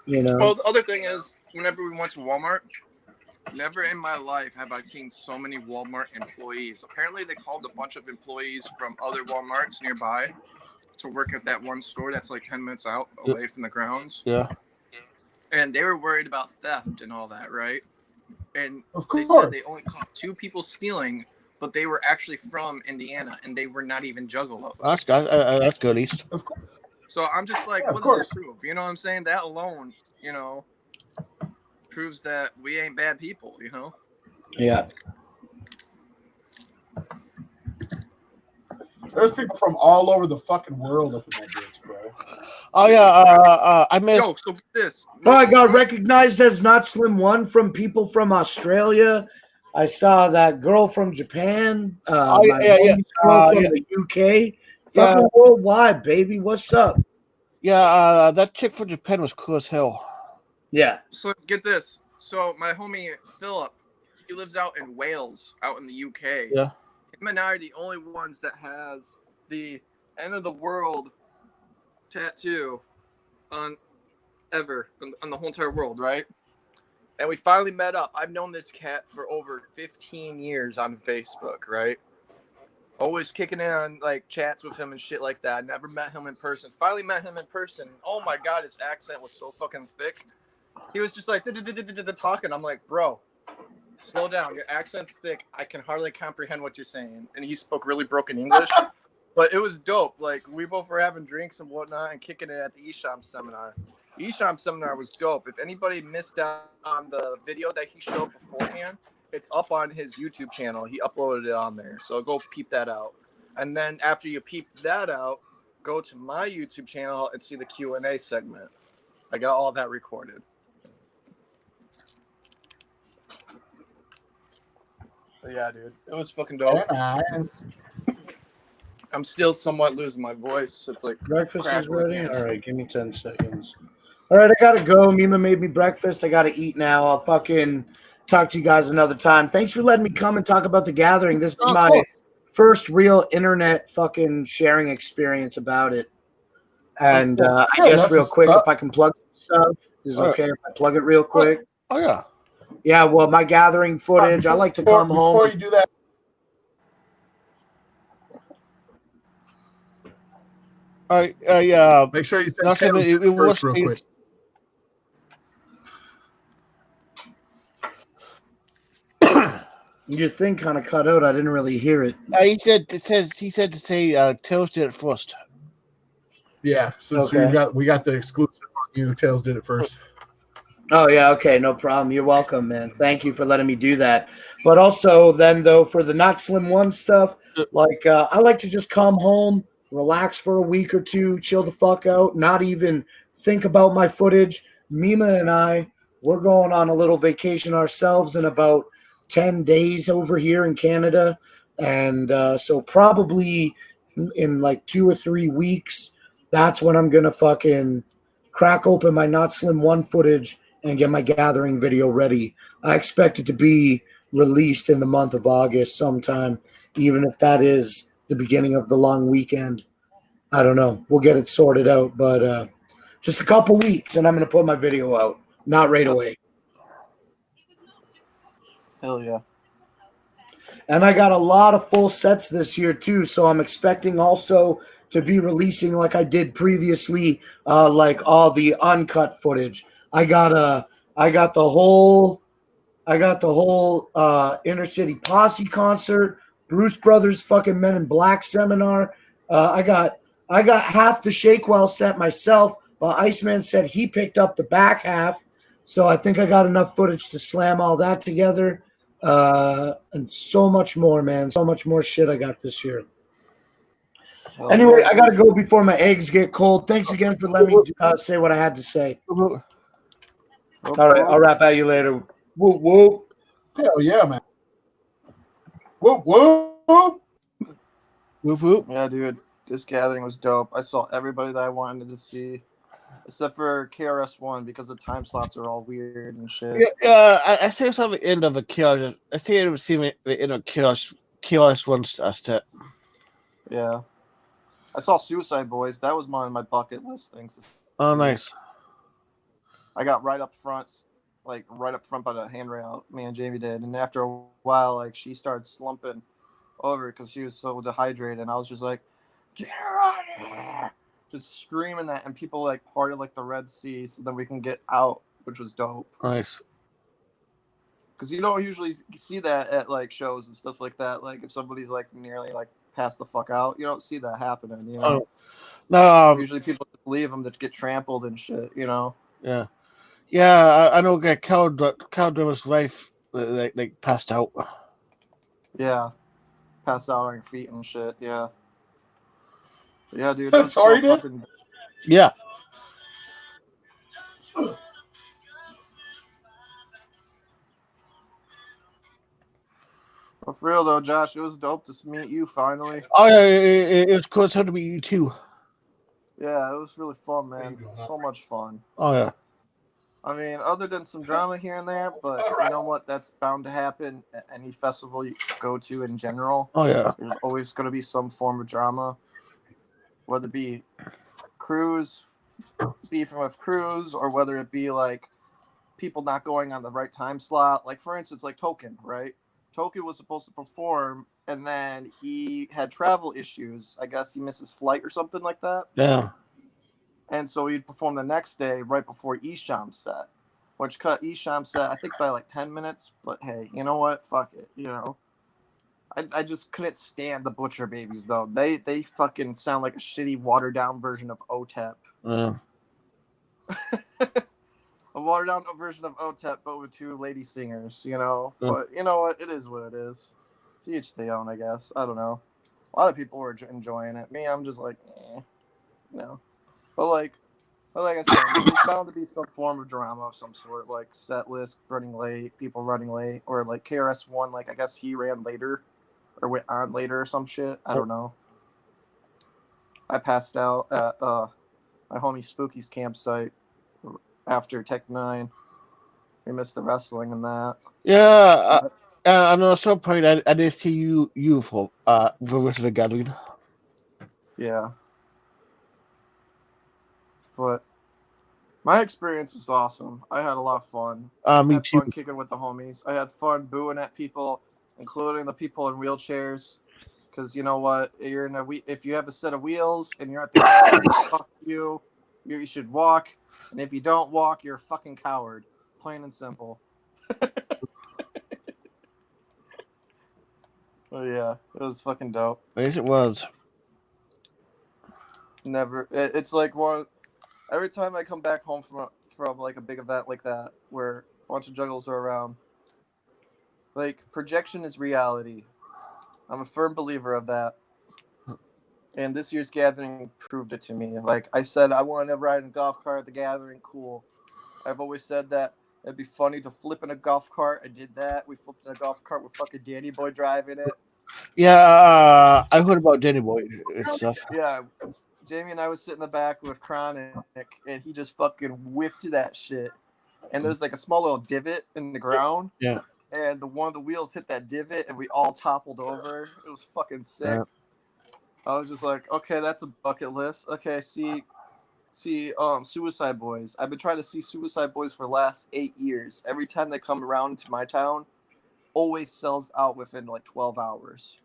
Speaker 5: Well, the other thing is, whenever we went to Walmart, never in my life have I seen so many Walmart employees. Apparently, they called a bunch of employees from other Walmarts nearby to work at that one store that's like 10 minutes out away from the grounds.
Speaker 2: Yeah.
Speaker 5: And they were worried about theft and all that, right? And
Speaker 1: of
Speaker 5: they
Speaker 1: course
Speaker 5: said they only caught 2 people stealing, but they were actually from Indiana and they were not even juggalos.
Speaker 2: That's good, East.
Speaker 1: Of course.
Speaker 5: So I'm just like, what does that prove? You know what I'm saying? That alone, proves that we ain't bad people,
Speaker 6: Yeah.
Speaker 1: There's people from all over the fucking world up in that bitch, bro.
Speaker 2: Oh yeah, I missed.
Speaker 5: Yo, so this.
Speaker 6: I got recognized as Not Slim One from people from Australia. I saw that girl from Japan. Girl from the UK. Fucking worldwide, baby. What's up?
Speaker 2: Yeah, that chick from Japan was cool as hell.
Speaker 6: Yeah.
Speaker 5: So get this. So my homie Philip, he lives out in Wales, out in the UK.
Speaker 2: Yeah.
Speaker 5: Him and I are the only ones that has the end of the world tattoo on the whole entire world, right? And we finally met up. I've known this cat for over 15 years on Facebook, right? Always kicking in on like chats with him and shit like that. Never met him in person. Finally met him in person. Oh my god, his accent was so fucking thick. He was just like talking. I'm like, bro, slow down. Your accent's thick. I can hardly comprehend what you're saying. And he spoke really broken English. But it was dope. Like, we both were having drinks and whatnot and kicking it at the Esham seminar. Esham seminar was dope. If anybody missed out on the video that he showed beforehand, it's up on his YouTube channel. He uploaded it on there. So go peep that out. And then after you peep that out, go to my YouTube channel and see the Q&A segment. I got all that recorded. But yeah, dude. It was fucking dope.
Speaker 1: Nice.
Speaker 5: I'm still somewhat losing my voice. It's like
Speaker 6: breakfast is ready. All right, give me 10 seconds. All right, I gotta go. Mima made me breakfast. I gotta eat now. I'll fucking talk to you guys another time. Thanks for letting me come and talk about the gathering. This is my first real internet fucking sharing experience about it. And I guess real quick, if I can plug some stuff, is it okay if I plug it real quick?
Speaker 2: Oh yeah.
Speaker 6: Yeah, well, my gathering footage. I like to come home.
Speaker 1: Before you do that.
Speaker 2: Yeah.
Speaker 1: Make sure you say
Speaker 2: it
Speaker 1: first real quick.
Speaker 6: Your thing kind of cut out. I didn't really hear it.
Speaker 2: He said to say Tails did it first.
Speaker 1: Yeah, since we got the exclusive on you. Tails did it first.
Speaker 6: Oh, yeah, okay, no problem. You're welcome, man. Thank you for letting me do that. But also, then, though, for the Not Slim One stuff, like, I like to just come home, relax for a week or two, chill the fuck out, not even think about my footage. Mima and I, we're going on a little vacation ourselves in about 10 days over here in Canada. And so probably in like 2 or 3 weeks, that's when I'm going to fucking crack open my Not Slim One footage and get my gathering video ready. I expect it to be released in the month of August sometime, even if that is the beginning of the long weekend. I don't know. We'll get it sorted out, but just a couple weeks, and I'm going to put my video out. Not right away.
Speaker 5: Hell yeah.
Speaker 6: And I got a lot of full sets this year, too, so I'm expecting also to be releasing, like I did previously, like all the uncut footage. I got the whole Inner City Posse concert, Bruce Brothers fucking Men in Black seminar. I got half the Shake Well set myself. But Iceman said he picked up the back half. So I think I got enough footage to slam all that together. And so much more, man. So much more shit I got this year. Anyway, I got to go before my eggs get cold. Thanks again for letting me say what I had to say. All right, I'll rap at you later. Whoop, whoop.
Speaker 1: Hell yeah, man. Whoop, whoop.
Speaker 2: Whoop, whoop.
Speaker 5: Yeah, dude. This gathering was dope. I saw everybody that I wanted to see. Except for KRS-One because the time slots are all weird and shit.
Speaker 2: Yeah, I see something end of a KRS. I see it see the end of KRS-One step.
Speaker 5: Yeah. I saw Suicide Boys. That was one of my bucket list things.
Speaker 2: Oh, nice.
Speaker 5: I got right up front by the handrail. Me and Jamie did, and after a while, like she started slumping over because she was so dehydrated, and I was just like, "Get her out of here!" Just screaming that, and people like parted like the Red Sea, so then we can get out, which was dope.
Speaker 2: Nice.
Speaker 5: Because you don't usually see that at like shows and stuff like that. Like if somebody's like nearly like passed the fuck out, you don't see that happening. You know,
Speaker 2: no.
Speaker 5: Usually people just leave them to get trampled and shit. You know.
Speaker 2: Yeah. Yeah, I know. Cal Driver's wife like passed out.
Speaker 5: Yeah, passed out on your feet and shit. Yeah. Yeah, dude.
Speaker 1: That's so
Speaker 5: fucking...
Speaker 2: Yeah.
Speaker 5: But for real though, Josh, it was dope to meet you finally.
Speaker 2: Oh yeah, it was cool to meet you too.
Speaker 5: Yeah, it was really fun, man. So much fun.
Speaker 2: Oh yeah.
Speaker 5: I mean, other than some drama here and there, but you know what? That's bound to happen at any festival you go to in general.
Speaker 2: Oh yeah.
Speaker 5: There's always going to be some form of drama, whether it be beefing with crews, or whether it be like people not going on the right time slot. Like for instance, like Token, right? Token was supposed to perform, and then he had travel issues. I guess he missed his flight or something like that.
Speaker 2: Yeah.
Speaker 5: And so he'd perform the next day right before Isham's set, which cut Isham's set, I think, by like 10 minutes. But hey, you know what? Fuck it. You know, I just couldn't stand the Butcher Babies, though. They fucking sound like a shitty, watered-down version of OTEP.
Speaker 2: Yeah.
Speaker 5: A watered-down version of OTEP, but with two lady singers, you know?
Speaker 2: Yeah.
Speaker 5: But you know what? It is what it is. To each their own, I guess. I don't know. A lot of people were enjoying it. Me, I'm just like, no. But like I said, there's bound to be some form of drama of some sort, like set list running late, people running late, or like KRS-One, like I guess he ran later or went on later or some shit. I don't know. I passed out at my homie Spooky's campsite after Tech 9. We missed the wrestling and that.
Speaker 2: Yeah, I know at some point I didn't see you for the gathering.
Speaker 5: Yeah. But my experience was awesome. I had a lot of fun.
Speaker 2: Me
Speaker 5: had
Speaker 2: too.
Speaker 5: fun kicking with the homies. I had fun booing at people, including the people in wheelchairs. Because you know what, if you have a set of wheels and you're at the gathering, fuck you. You should walk, and if you don't walk, you're a fucking coward. Plain and simple. Oh yeah, it was fucking dope.
Speaker 2: Yes, it was.
Speaker 5: It's like one. Every time I come back home from like a big event like that, where a bunch of jugglers are around, like projection is reality. I'm a firm believer of that. And this year's gathering proved it to me. Like I said, I want to ride in a golf cart at the gathering. Cool. I've always said that it'd be funny to flip in a golf cart. I did that. We flipped in a golf cart with fucking Danny Boy driving it.
Speaker 2: Yeah, I heard about Danny Boy and stuff.
Speaker 5: Yeah, Jamie and I was sitting in the back with Chronic, and he just fucking whipped that shit. And there's like a small little divot in the ground.
Speaker 2: Yeah.
Speaker 5: And one of the wheels hit that divot, and we all toppled over. It was fucking sick.
Speaker 2: Yeah.
Speaker 5: I was just like, okay, that's a bucket list. Okay, see, Suicide Boys. I've been trying to see Suicide Boys for the last 8 years. Every time they come around to my town, always sells out within like 12 hours.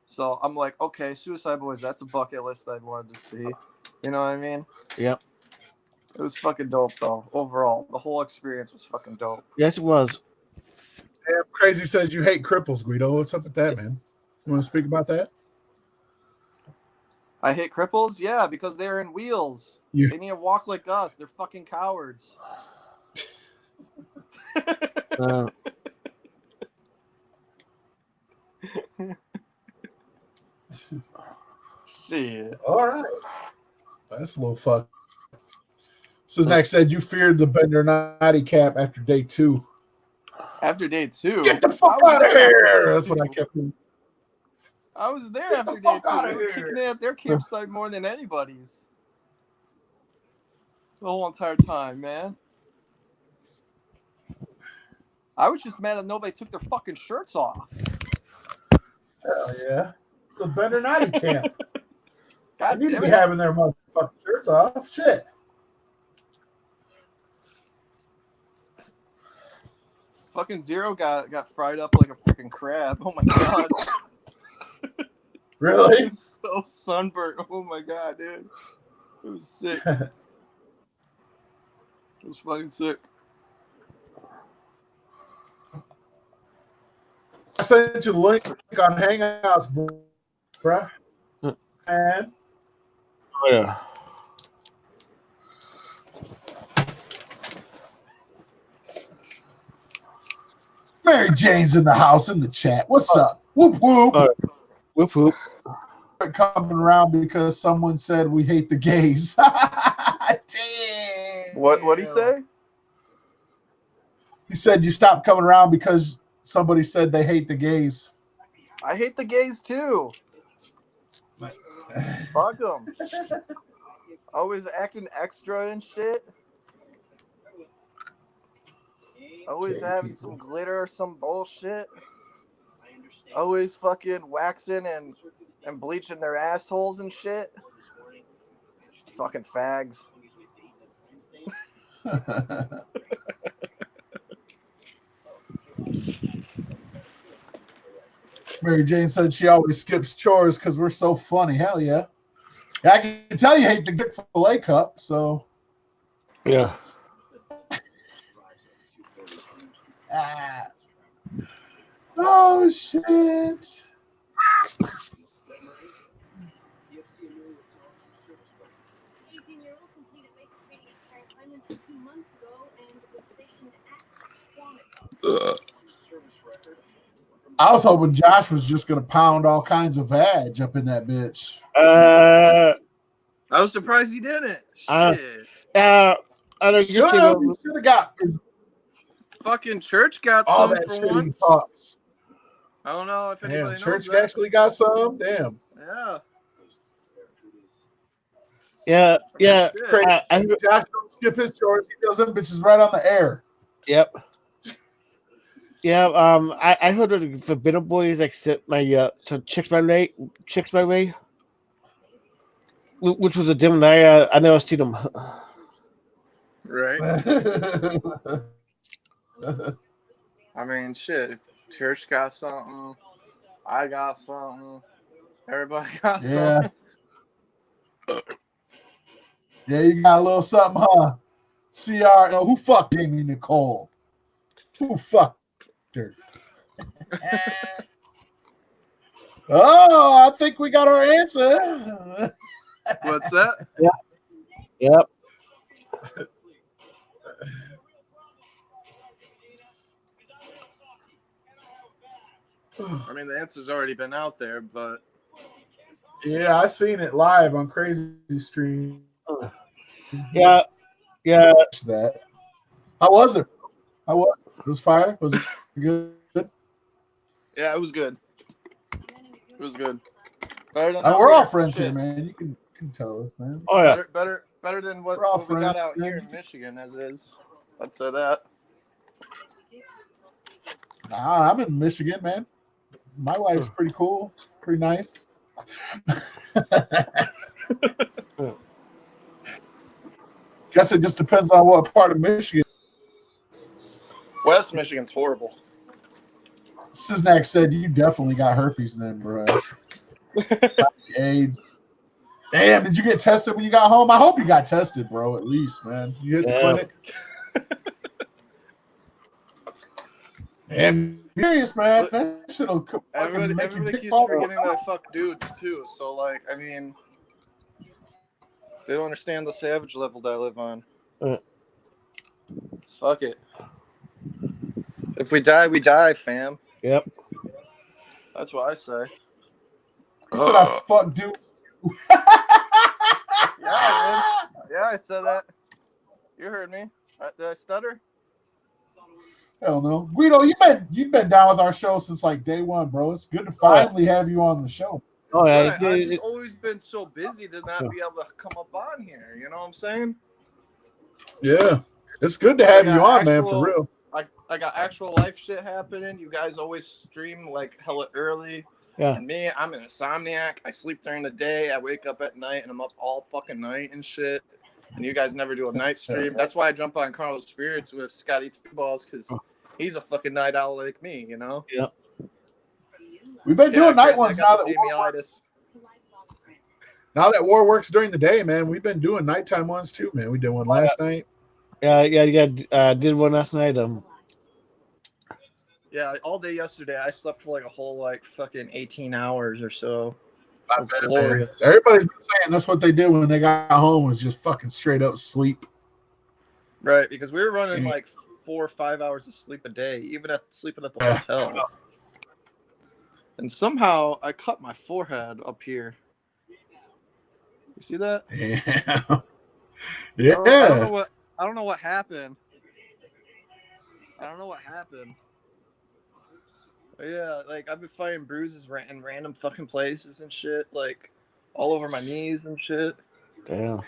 Speaker 5: So I'm like, okay, Suicide Boys, that's a bucket list I wanted to see. You know what I mean?
Speaker 2: Yep.
Speaker 5: It was fucking dope, though. Overall, the whole experience was fucking dope.
Speaker 2: Yes, it was.
Speaker 1: Damn, Crazy says you hate cripples, Guido. What's up with that, man? You want to speak about that?
Speaker 5: I hate cripples? Yeah, because they're in wheels.
Speaker 1: You-
Speaker 5: They need to walk like us. They're fucking cowards. Shit.
Speaker 1: All right. That's a little fuck. Siznak said you feared the Bendernati cap after day 2.
Speaker 5: After day 2?
Speaker 1: Get the fuck out of here! That's what I kept doing.
Speaker 5: I was there
Speaker 1: Get
Speaker 5: after
Speaker 1: the
Speaker 5: day
Speaker 1: fuck
Speaker 5: 2.
Speaker 1: outta
Speaker 5: They were
Speaker 1: here.
Speaker 5: kicking it at their campsite more than anybody's. The whole entire time, man. I was just mad that nobody took their fucking shirts off.
Speaker 1: Hell yeah. It's the Bendernati camp. They
Speaker 5: God
Speaker 1: need to
Speaker 5: damn
Speaker 1: be
Speaker 5: it.
Speaker 1: having their motherfucking shirts off. Shit.
Speaker 5: Fucking Zero got fried up like a freaking crab. Oh my god.
Speaker 1: Really?
Speaker 5: It's so sunburnt. Oh my god, dude. It was sick. It was fucking sick.
Speaker 1: I sent you the link on Hangouts, bruh. And
Speaker 2: Oh, yeah.
Speaker 1: Mary Jane's in the house in the chat. What's up? Whoop whoop.
Speaker 2: Whoop whoop.
Speaker 1: Coming around because someone said we hate the gays. Damn.
Speaker 5: What'd he say?
Speaker 1: He said you stopped coming around because somebody said they hate the gays.
Speaker 5: I hate the gays too. Fuck them. Always acting extra and shit. Always having some glitter or some bullshit. Always fucking waxing and bleaching their assholes and shit. Fucking fags.
Speaker 1: Mary Jane said she always skips chores because we're so funny. Hell yeah. Yeah, I can tell you hate the good filet cup, so.
Speaker 2: Yeah.
Speaker 1: Oh, shit. I was hoping Josh was just going to pound all kinds of vag up in that bitch.
Speaker 5: I was surprised he didn't. Shit.
Speaker 2: I don't
Speaker 1: Should have got his
Speaker 5: Fucking Church got
Speaker 1: all
Speaker 5: some
Speaker 1: that
Speaker 5: for
Speaker 1: shit he
Speaker 5: once.
Speaker 1: talks.
Speaker 5: I don't know if anybody
Speaker 1: Damn,
Speaker 5: knows
Speaker 1: Church
Speaker 5: that.
Speaker 1: actually got some? Damn.
Speaker 5: Yeah.
Speaker 2: Yeah.
Speaker 1: Josh don't skip his chores. He does them bitches right on the air.
Speaker 2: Yep. Yeah. I heard that the Forbidden Boys like sent my some chicks my way, which was a dim night. I never seen them.
Speaker 5: Right. I mean, shit. If Church got something, I got something. Everybody got something.
Speaker 1: Yeah, you got a little something, huh? CR, who fucked Amy Nicole? Who fucked her? Oh, I think we got our answer.
Speaker 5: What's that?
Speaker 2: Yep.
Speaker 5: I mean, the answer's already been out there, but
Speaker 1: Yeah, I seen it live on Crazy Stream.
Speaker 2: Yeah.
Speaker 1: That. How was it? It was fire? Was it good?
Speaker 5: yeah, it was good. It was good. Better than
Speaker 1: We're all
Speaker 5: here.
Speaker 1: friends
Speaker 5: Shit.
Speaker 1: here, man. You can tell us, man.
Speaker 2: Oh yeah.
Speaker 5: Better than what
Speaker 1: We're all
Speaker 5: we got
Speaker 1: friends,
Speaker 5: out here
Speaker 1: man.
Speaker 5: in Michigan, as is. I'd say that.
Speaker 1: Nah, I'm in Michigan, man. My wife's pretty cool, pretty nice. Guess it just depends on what part of Michigan.
Speaker 5: West Michigan's horrible.
Speaker 1: Siznak said you definitely got herpes then, bro. AIDS. Damn, did you get tested when you got home? I hope you got tested, bro, at least, man. You hit the clinic. And serious, man. That shit'll
Speaker 5: Everybody
Speaker 1: make your
Speaker 5: keeps
Speaker 1: dick fall
Speaker 5: forgetting
Speaker 1: off.
Speaker 5: that I fuck dudes too. So like, I mean, They don't understand the savage level that I live on. Fuck it. If we die, we die, fam.
Speaker 2: Yep.
Speaker 5: That's what I say.
Speaker 1: You said I fuck dudes.
Speaker 5: Yeah, I did. Yeah, I said that. You heard me. Did I stutter?
Speaker 1: Hell no. Guido, you've been down with our show since like day one, bro. It's good to finally have you on the show.
Speaker 2: Oh yeah.
Speaker 5: Right. I've just always been so busy to not be able to come up on here. You know what I'm saying?
Speaker 1: Yeah. It's good to have you on, man, for real.
Speaker 5: I got actual life shit happening. You guys always stream like hella early.
Speaker 2: Yeah.
Speaker 5: And me, I'm an insomniac. I sleep during the day. I wake up at night and I'm up all fucking night and shit. And you guys never do a night stream. That's why I jump on Carlos Spirits with Scotty Two Balls, because he's a fucking night owl like me, you know?
Speaker 2: Yeah.
Speaker 1: We've been doing night ones now that war works during the day, man. We've been doing nighttime ones too, man. We did one last night.
Speaker 2: Yeah, did one last night.
Speaker 5: Yeah, all day yesterday I slept for like a whole like fucking 18 hours or so.
Speaker 1: Not bad, man. Everybody's been saying that's what they did when they got home, was just fucking straight up sleep.
Speaker 5: Right, because we were running like 4 or 5 hours of sleep a day, even sleeping at the hotel. And somehow I cut my forehead up here. You see that?
Speaker 1: Yeah. Yeah.
Speaker 5: I don't know what happened. But yeah, like I've been fighting bruises in random fucking places and shit, like all over my knees and shit.
Speaker 2: Damn.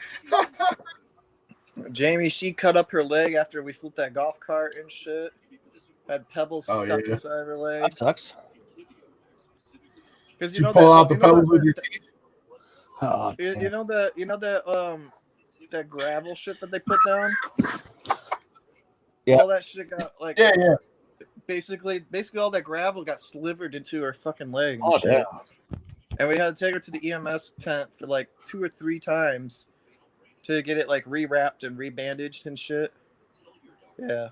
Speaker 5: Jamie, she cut up her leg after we flipped that golf cart and shit. Had pebbles stuck inside her leg.
Speaker 2: That sucks.
Speaker 5: Because
Speaker 1: you pull out the pebbles with your teeth.
Speaker 2: Oh,
Speaker 5: you know that gravel shit that they put down.
Speaker 2: Yeah.
Speaker 5: All that shit got like
Speaker 1: yeah.
Speaker 5: Basically all that gravel got slivered into her fucking leg.
Speaker 2: Oh damn.
Speaker 5: And we had to take her to the EMS tent for like 2 or 3 times to get it like rewrapped and rebandaged and shit. Yeah.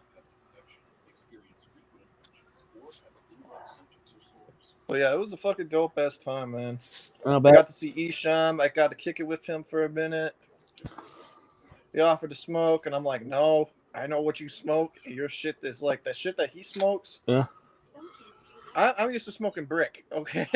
Speaker 5: Well, yeah, it was a fucking dope ass time, man. I got to see Isham. I got to kick it with him for a minute. He offered to smoke, and I'm like, no, I know what you smoke. Your shit is like that shit that he smokes.
Speaker 2: Yeah.
Speaker 5: I'm used to smoking brick, okay?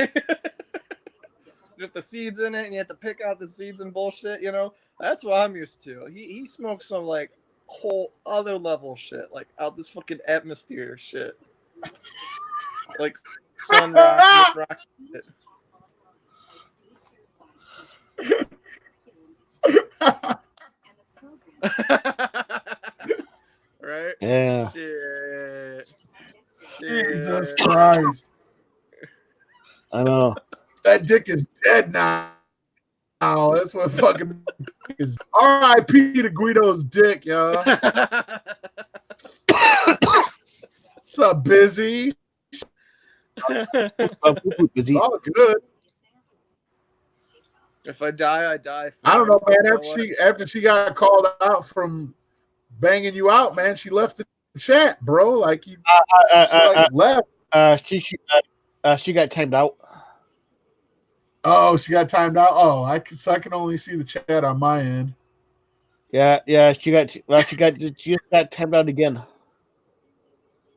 Speaker 5: With the seeds in it, and you have to pick out the seeds and bullshit, you know? That's what I'm used to. He smokes some, like, whole other level shit, like, out this fucking atmosphere shit. Like, sun rocks shit. Right?
Speaker 2: Yeah.
Speaker 5: Shit.
Speaker 1: Jesus Christ.
Speaker 2: I know.
Speaker 1: That dick is dead now. That's what fucking is. R.I.P. to Guido's dick, yo. What's up, Busy?
Speaker 2: Busy.
Speaker 1: It's all good.
Speaker 5: If I die, I die.
Speaker 1: I don't know, man. After she got called out from banging you out, man, she left the chat, bro. Like you, left.
Speaker 2: She got timed out.
Speaker 1: Oh, she got timed out. Oh, I can only see the chat on my end.
Speaker 2: Yeah. She just got timed out again.
Speaker 5: I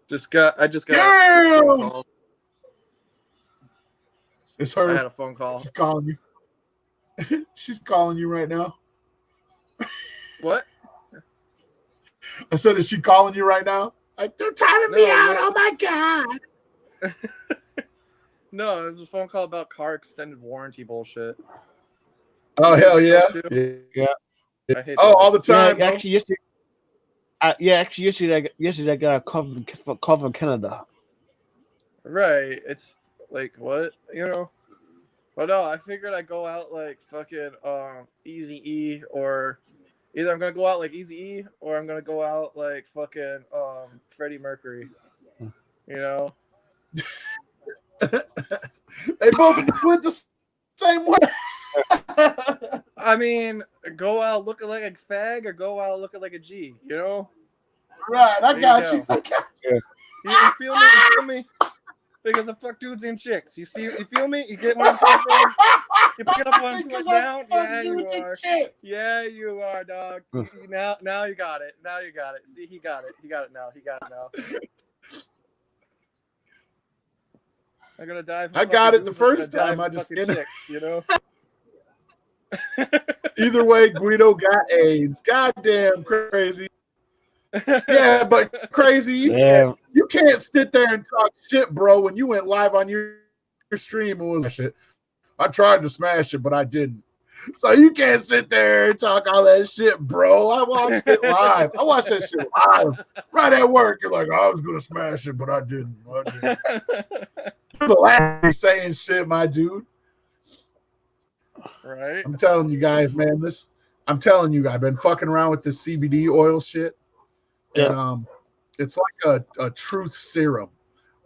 Speaker 5: just got
Speaker 1: Damn!
Speaker 5: a phone call.
Speaker 1: It's her.
Speaker 5: I had a phone call.
Speaker 1: She's calling you. She's calling you right now.
Speaker 5: What?
Speaker 1: I said, is she calling you right now? Like, they're timing me out. Oh my god.
Speaker 5: No, it was a phone call about car extended warranty bullshit.
Speaker 1: Oh hell yeah.
Speaker 2: Yeah.
Speaker 5: I hate
Speaker 1: all the time.
Speaker 2: Yeah, actually yesterday I got a call from Canada.
Speaker 5: Right. It's like what, you know? But no, I figured I'd go out like fucking Eazy-E, or either I'm gonna go out like Eazy-E or I'm gonna go out like fucking Freddie Mercury. You know?
Speaker 1: They both went the same way.
Speaker 5: I mean, go out looking like a fag or go out looking like a G, you know?
Speaker 1: Right, I got you.
Speaker 5: You feel me? You feel me? Because I fuck dudes and chicks. You see, you feel me? You get where I'm coming from? You pick it up when I'm putting down? Yeah, you are. Yeah, you are, dog. Now you got it. Now you got it. See, he got it. He got it now. He got it now. I'm gonna die.
Speaker 1: I got it the first time. I just
Speaker 5: chicks, you know.
Speaker 1: Either way, Guido got AIDS. Goddamn crazy. Yeah, but crazy. You can't sit there and talk shit, bro. When you went live on your stream, it was shit. I tried to smash it, but I didn't. So you can't sit there and talk all that shit, bro. I watched it live. I watched that shit live. Right at work, you're like, I was gonna smash it, but I didn't. The last saying shit, my dude.
Speaker 5: Right.
Speaker 1: I'm telling you guys, man. I'm telling you, I've been fucking around with this CBD oil shit.
Speaker 2: Yeah.
Speaker 1: And, it's like a truth serum.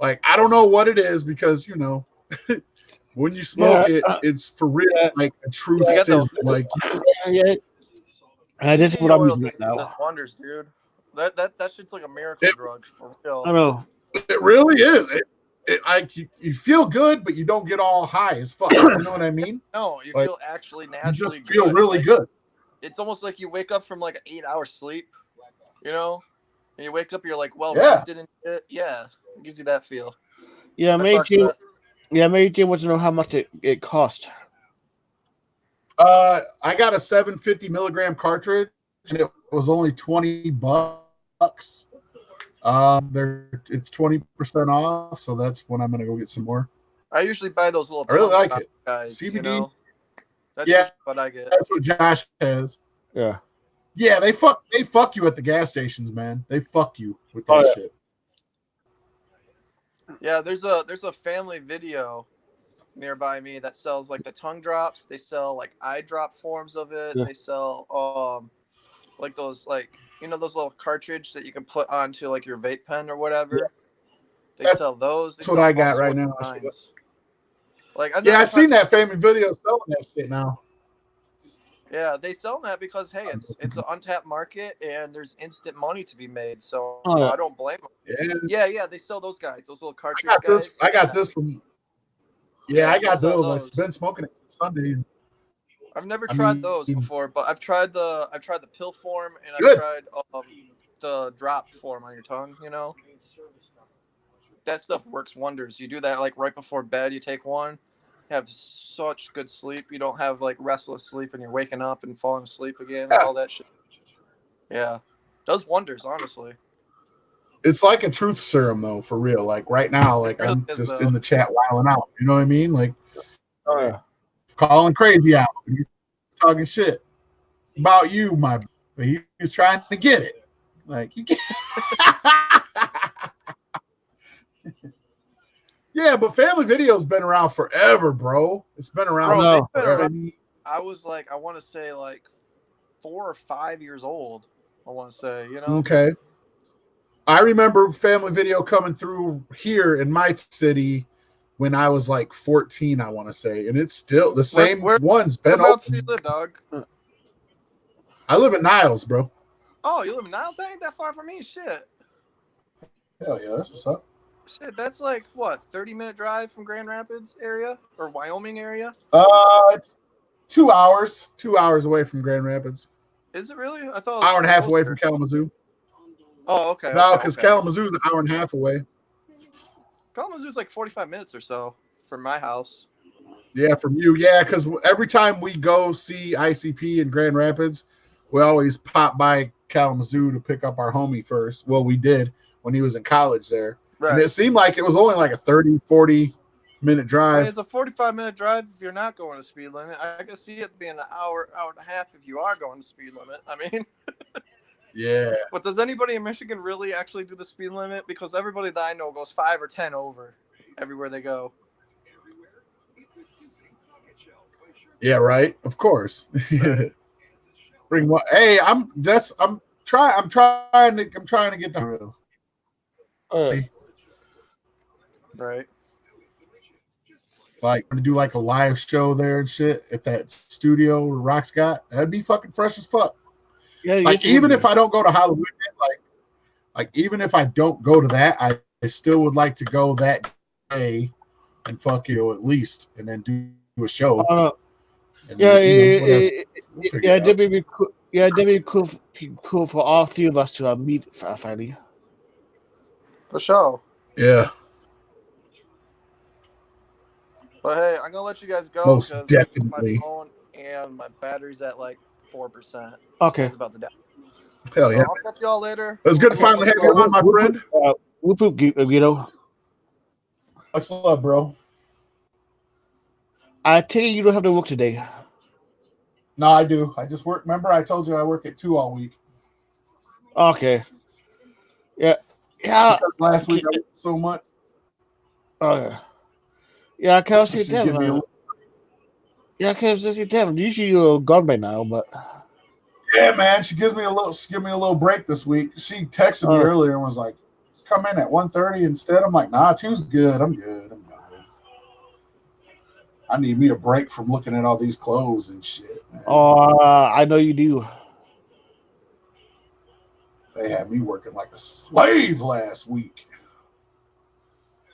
Speaker 1: Like, I don't know what it is because, you know, when you smoke it, it's for real, like a truth serum. Like,
Speaker 2: and this is what I'm using right now.
Speaker 5: Does wonders, dude. That shit's like a miracle drug for real.
Speaker 2: I know.
Speaker 1: It really is. You feel good, but you don't get all high as fuck. You know what I mean?
Speaker 5: No, you
Speaker 1: like,
Speaker 5: feel actually naturally.
Speaker 1: You just feel really good.
Speaker 5: It's almost like you wake up from like an 8-hour sleep, you know, and you wake up, you're like, well, rested and shit. Yeah, it gives you that feel.
Speaker 2: Yeah, Mary Jane wants to know how much it cost.
Speaker 1: I got a 750 milligram cartridge, and it was only $20. It's 20% off, so that's when I'm gonna go get some more.
Speaker 5: I usually buy those little.
Speaker 1: I really like it.
Speaker 5: Guys,
Speaker 1: CBD.
Speaker 5: You know? That's what I get.
Speaker 1: That's what Josh has.
Speaker 2: Yeah.
Speaker 1: Yeah, they fuck you at the gas stations, man. They fuck you with that shit.
Speaker 5: Yeah, there's a family video nearby me that sells like the tongue drops. They sell like eye drop forms of it. Yeah. They sell like those like those little cartridge that you can put onto like your vape pen or whatever. Yeah. They sell those.
Speaker 1: That's what I got right now.
Speaker 5: Like
Speaker 1: I've seen that family video selling that shit now.
Speaker 5: Yeah, they sell that because hey, it's an untapped market and there's instant money to be made. So I don't blame them. Yeah, they sell those guys, those little cartridge guys.
Speaker 1: I got this from. Yeah, I got those. I've been smoking it since Sunday.
Speaker 5: I've never tried those before, but I've tried the pill form and I've tried the drop form on your tongue. You know, that stuff works wonders. You do that like right before bed. You take one. Have such good sleep. You don't have like restless sleep and you're waking up and falling asleep again and all that shit. Yeah. Does wonders, honestly.
Speaker 1: It's like a truth serum though, for real. Like right now, like I'm just in the chat wilding out. You know what I mean? Like calling crazy out. He's talking shit about you, but he was trying to get it. Like you can't. Yeah, but Family Video's been around forever, bro. It's been around forever.
Speaker 5: I was like, I want to say like 4 or 5 years old. I want to say, you know.
Speaker 1: Okay. I remember Family Video coming through here in my city when I was like 14, I want to say. And it's still the same one's been open.
Speaker 5: Whereabouts do you live, dog?
Speaker 1: I live in Niles, bro.
Speaker 5: Oh, you live in Niles? That ain't that far from me. Shit.
Speaker 1: Hell yeah, that's what's up.
Speaker 5: Shit, that's like what, 30-minute drive from Grand Rapids area or Wyoming area?
Speaker 1: It's 2 hours. 2 hours away from Grand Rapids.
Speaker 5: Is it really? I thought it was
Speaker 1: hour and a half away from Kalamazoo.
Speaker 5: Oh, okay.
Speaker 1: No, because Kalamazoo's an hour and a half away.
Speaker 5: Kalamazoo's like 45 minutes or so from my house.
Speaker 1: Yeah, from you. Yeah, because every time we go see ICP in Grand Rapids, we always pop by Kalamazoo to pick up our homie first. Well, we did when he was in college there. Right. And it seemed like it was only like a 30, 40-minute drive. I mean,
Speaker 5: it's a 45-minute drive if you're not going to speed limit. I can see it being an hour and a half if you are going to speed limit. I mean,
Speaker 1: yeah.
Speaker 5: But does anybody in Michigan really actually do the speed limit? Because everybody that I know goes 5 or 10 over everywhere they go.
Speaker 1: Yeah, right. Of course. Bring one. Hey, I'm trying to get the real.
Speaker 5: Right.
Speaker 1: Like to do like a live show there and shit at that studio where Rock's got. That'd be fucking fresh as fuck. Yeah, like even if I don't go to Halloween, like even if I don't go to that, I still would like to go that day and fuck you at least, and then do a show. And
Speaker 2: yeah,
Speaker 1: then, we'll
Speaker 2: yeah, that'd be cool. Yeah, that'd be cool for all three of us to meet finally.
Speaker 5: For sure.
Speaker 1: Yeah.
Speaker 5: But hey, I'm gonna let you guys go
Speaker 1: Most
Speaker 5: because
Speaker 1: definitely.
Speaker 5: my phone and my battery's at like 4%.
Speaker 2: Okay.
Speaker 5: It's about to die.
Speaker 1: Hell yeah.
Speaker 5: I'll catch y'all later.
Speaker 1: It was good to finally have you on, my friend.
Speaker 2: Whoop whoop, Guido.
Speaker 1: Much love, bro.
Speaker 2: I take it you don't have to work today.
Speaker 1: No, I do. I just work. Remember, I told you I work at 2 all week.
Speaker 2: Okay. Yeah. Yeah.
Speaker 1: Because last week I worked so much.
Speaker 2: Oh yeah. Yeah, I can't see
Speaker 1: Give me
Speaker 2: them. Yeah, I can't see them. Usually you're gone by now, but.
Speaker 1: Yeah, man. She give me a little break this week. She texted me earlier and was like, "Come in at 1:30 instead." I'm like, "Nah, 2's good. I'm good. I need me a break from looking at all these clothes and shit, man."
Speaker 2: I know you do.
Speaker 1: They had me working like a slave last week.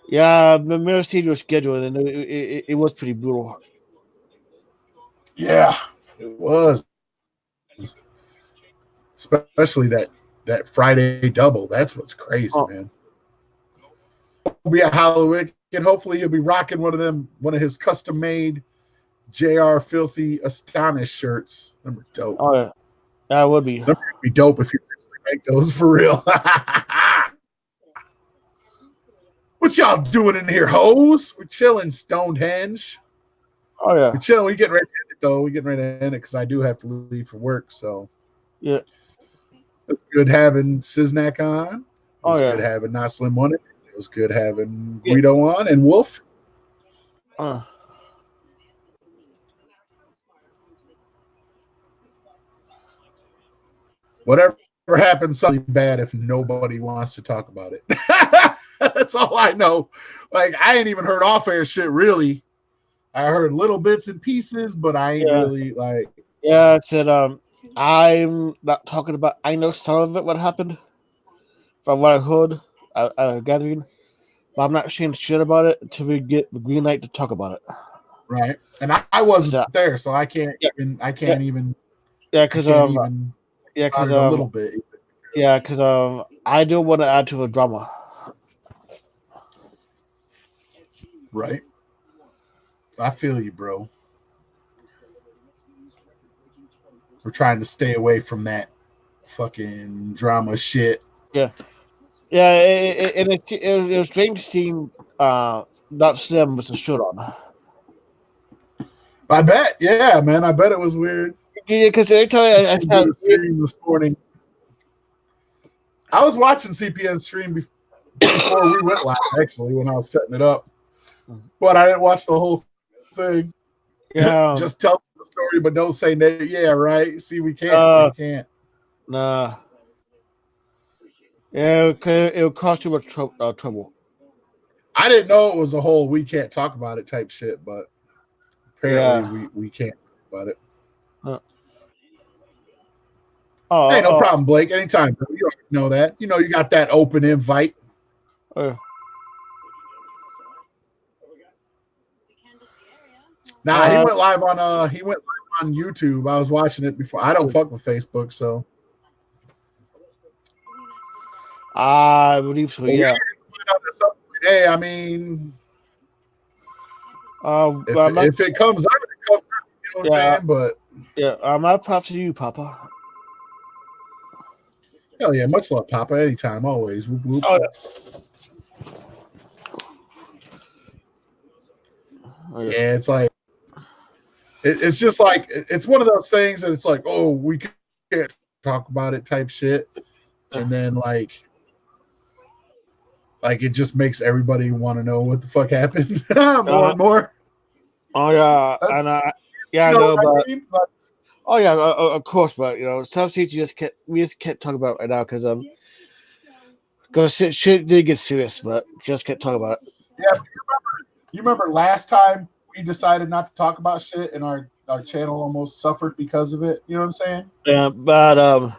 Speaker 2: Yeah, the mirror seeing your schedule, and it was pretty brutal.
Speaker 1: Yeah, it was. Especially that Friday double. That's what's crazy, man. It'll be a Halloween, and hopefully he'll be rocking one of his custom made JR Filthy Astonished shirts. Them are dope.
Speaker 2: Oh yeah, that would be.
Speaker 1: Them would be dope if you actually make those for real. What y'all doing in here, hoes? We're chilling, Stonehenge.
Speaker 2: Oh yeah,
Speaker 1: we're chilling. We getting ready to end it though. We getting ready to end it because I do have to leave for work. So
Speaker 2: yeah.
Speaker 1: It's good having Siznak on. It was
Speaker 2: good
Speaker 1: having Not Slim on it. It was good having Guido on and Wolf. Whatever happens, something bad if nobody wants to talk about it. That's all I know. Like, I ain't even heard off-air shit, really. I heard little bits and pieces, but I ain't really, like...
Speaker 2: Yeah, it said, I'm not talking about... I know some of it, what happened. From what I heard, gathering. But I'm not saying shit about it until we get the green light to talk about it.
Speaker 1: Right. And I wasn't there, so I can't even...
Speaker 2: Yeah, because
Speaker 1: a little bit.
Speaker 2: Yeah, because I do want to add to the drama.
Speaker 1: Right. I feel you, bro. We're trying to stay away from that fucking drama shit.
Speaker 2: Yeah. Yeah, it was strange seeing Not Slim with the shirt on.
Speaker 1: I bet. Yeah, man. I bet it was weird.
Speaker 2: Yeah, because every time I saw
Speaker 1: the stream this morning. I was watching CPN stream before we went live, actually, when I was setting it up. But I didn't watch the whole thing.
Speaker 2: Yeah.
Speaker 1: Just tell the story, but don't say yeah, right? See, we can't. We can't.
Speaker 2: Nah. Yeah, it'll cost too much trouble.
Speaker 1: I didn't know it was a whole we can't talk about it type shit, but apparently we can't talk about it. Hey, no problem, Blake. Anytime. You already know that. You know you got that open invite. Nah, he went live on YouTube. I was watching it before. I don't fuck with Facebook, so
Speaker 2: I believe so. Yeah.
Speaker 1: Hey, I mean, if it comes out, it comes out. You know what I'm saying? But
Speaker 2: yeah, my props to you, Papa.
Speaker 1: Hell yeah, much love, Papa. Anytime, always. Whoop, whoop.
Speaker 2: Oh,
Speaker 1: yeah, it's like it's just like it's one of those things that it's like, oh, we can't talk about it type shit, and then like it just makes everybody want to know what the fuck happened more and more.
Speaker 2: Oh yeah, and I know, but oh yeah, of course, but you know, some things we just can't talk about right now because shit did get serious, but just can't talk about it.
Speaker 1: Yeah, you remember last time we decided not to talk about shit and our channel almost suffered because of it. You know what I'm saying?
Speaker 2: Yeah, but
Speaker 1: I'll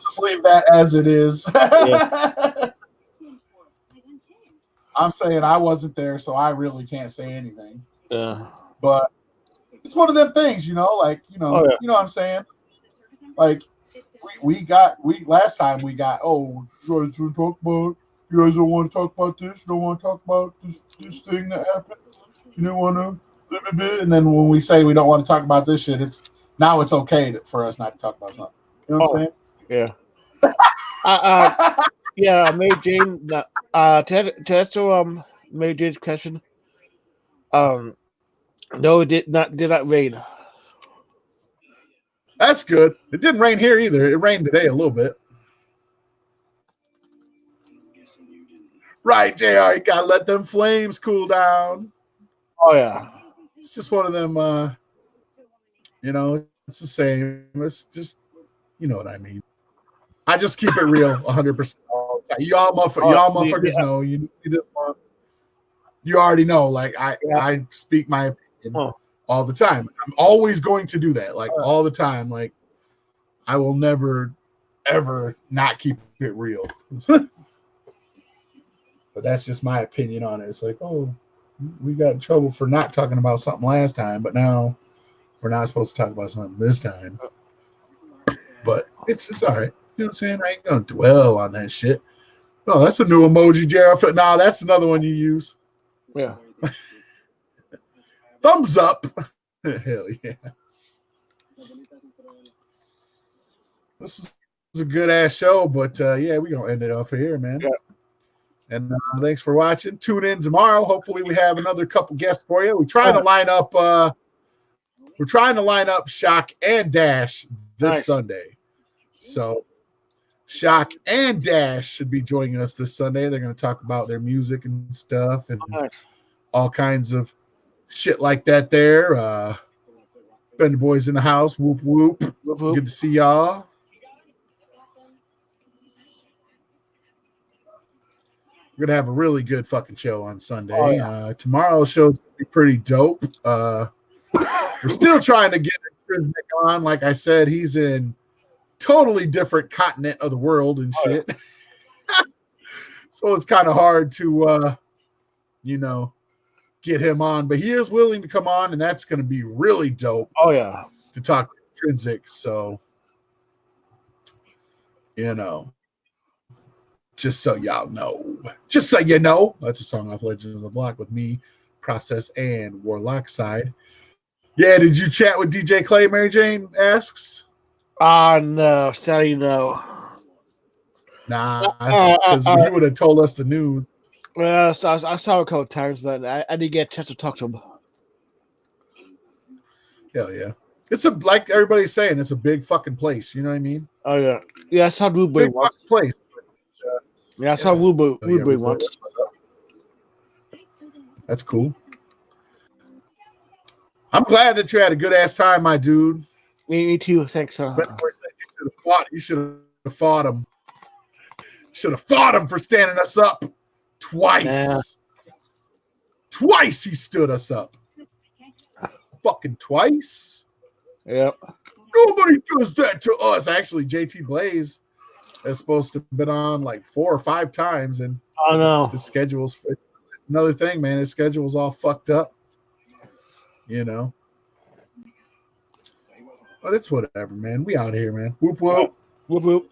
Speaker 1: just leave that as it is.
Speaker 2: Yeah.
Speaker 1: I'm saying I wasn't there, so I really can't say anything.
Speaker 2: Yeah.
Speaker 1: But it's one of them things, you know, like, you know,
Speaker 2: Oh, yeah.
Speaker 1: you know what I'm saying? Like, we last time we got, oh, you guys don't talk about, you guys don't want to talk about this, you don't want to talk about this thing that happened, you don't want to, and then when we say we don't want to talk about this shit, it's okay for us not to talk about something. You know what I'm saying?
Speaker 2: Yeah. Yeah, Mary Jane. To answer Mary Jane's question, no, it did not rain.
Speaker 1: That's good. It didn't rain here either. It rained today a little bit. Right, JR, you gotta let them flames cool down.
Speaker 2: Oh yeah.
Speaker 1: It's just one of them, you know, it's the same. It's just, you know what I mean. I just keep it real 100%. Y'all motherfuckers know you need this one. You already know, like I speak my opinion all the time. I'm always going to do that, like all the time. Like I will never, ever not keep it real. But that's just my opinion on it. It's like, oh, we got in trouble for not talking about something last time, but now we're not supposed to talk about something this time. But it's all right. You know what I'm saying? I ain't gonna dwell on that shit. Oh, that's a new emoji, Jared. No, that's another one you use.
Speaker 2: Yeah.
Speaker 1: Thumbs up. Hell yeah. This was a good ass show, but yeah, we're gonna end it off here, man.
Speaker 2: Yeah.
Speaker 1: And thanks for watching. Tune in tomorrow. Hopefully, we have another couple guests for you. We're trying to line up. We're trying to line up Shock and Dash this Sunday. So Shock and Dash should be joining us this Sunday. They're going to talk about their music and stuff and all kinds of shit like that there. Bender Boys in the house. Whoop, whoop.
Speaker 2: Whoop, whoop.
Speaker 1: Good to see y'all. We're going to have a really good fucking show on Sunday.
Speaker 2: Oh, yeah.
Speaker 1: Tomorrow's show's going to be pretty dope. We're still trying to get Triznick on. Like I said, he's in totally different continent of the world and shit. So it's kind of hard to, you know, get him on. But he is willing to come on, and that's going to be really dope.
Speaker 2: Oh, yeah.
Speaker 1: To talk to Triznick. So, you know. Just so y'all know. Just so you know. That's a song off Legends of the Block with me, Process, and Warlock Side. Yeah, did you chat with DJ Clay, Mary Jane asks?
Speaker 2: No. Sadly, no.
Speaker 1: Nah, because he would have told us the news.
Speaker 2: Well, I saw him a couple times, but I didn't get a chance to talk to him.
Speaker 1: Hell yeah. It's like everybody's saying, it's a big fucking place. You know what I mean?
Speaker 2: Oh, yeah. Yeah, I saw Woodbury once.
Speaker 1: Place.
Speaker 2: Yeah, I saw Woodbury once.
Speaker 1: That's cool. I'm glad that you had a good ass time, my dude.
Speaker 2: Me too. Thanks.
Speaker 1: You should have fought him. Should have fought him for standing us up twice.
Speaker 2: Yeah.
Speaker 1: Twice he stood us up. Fucking twice.
Speaker 2: Yep.
Speaker 1: Nobody does that to us. Actually, JT Blaze is supposed to have been on like 4 or 5 times, and
Speaker 2: oh no,
Speaker 1: his schedule's another thing, man. His schedule's all fucked up. You know. But it's whatever, man. We out here, man. Whoop whoop.
Speaker 2: Whoop whoop.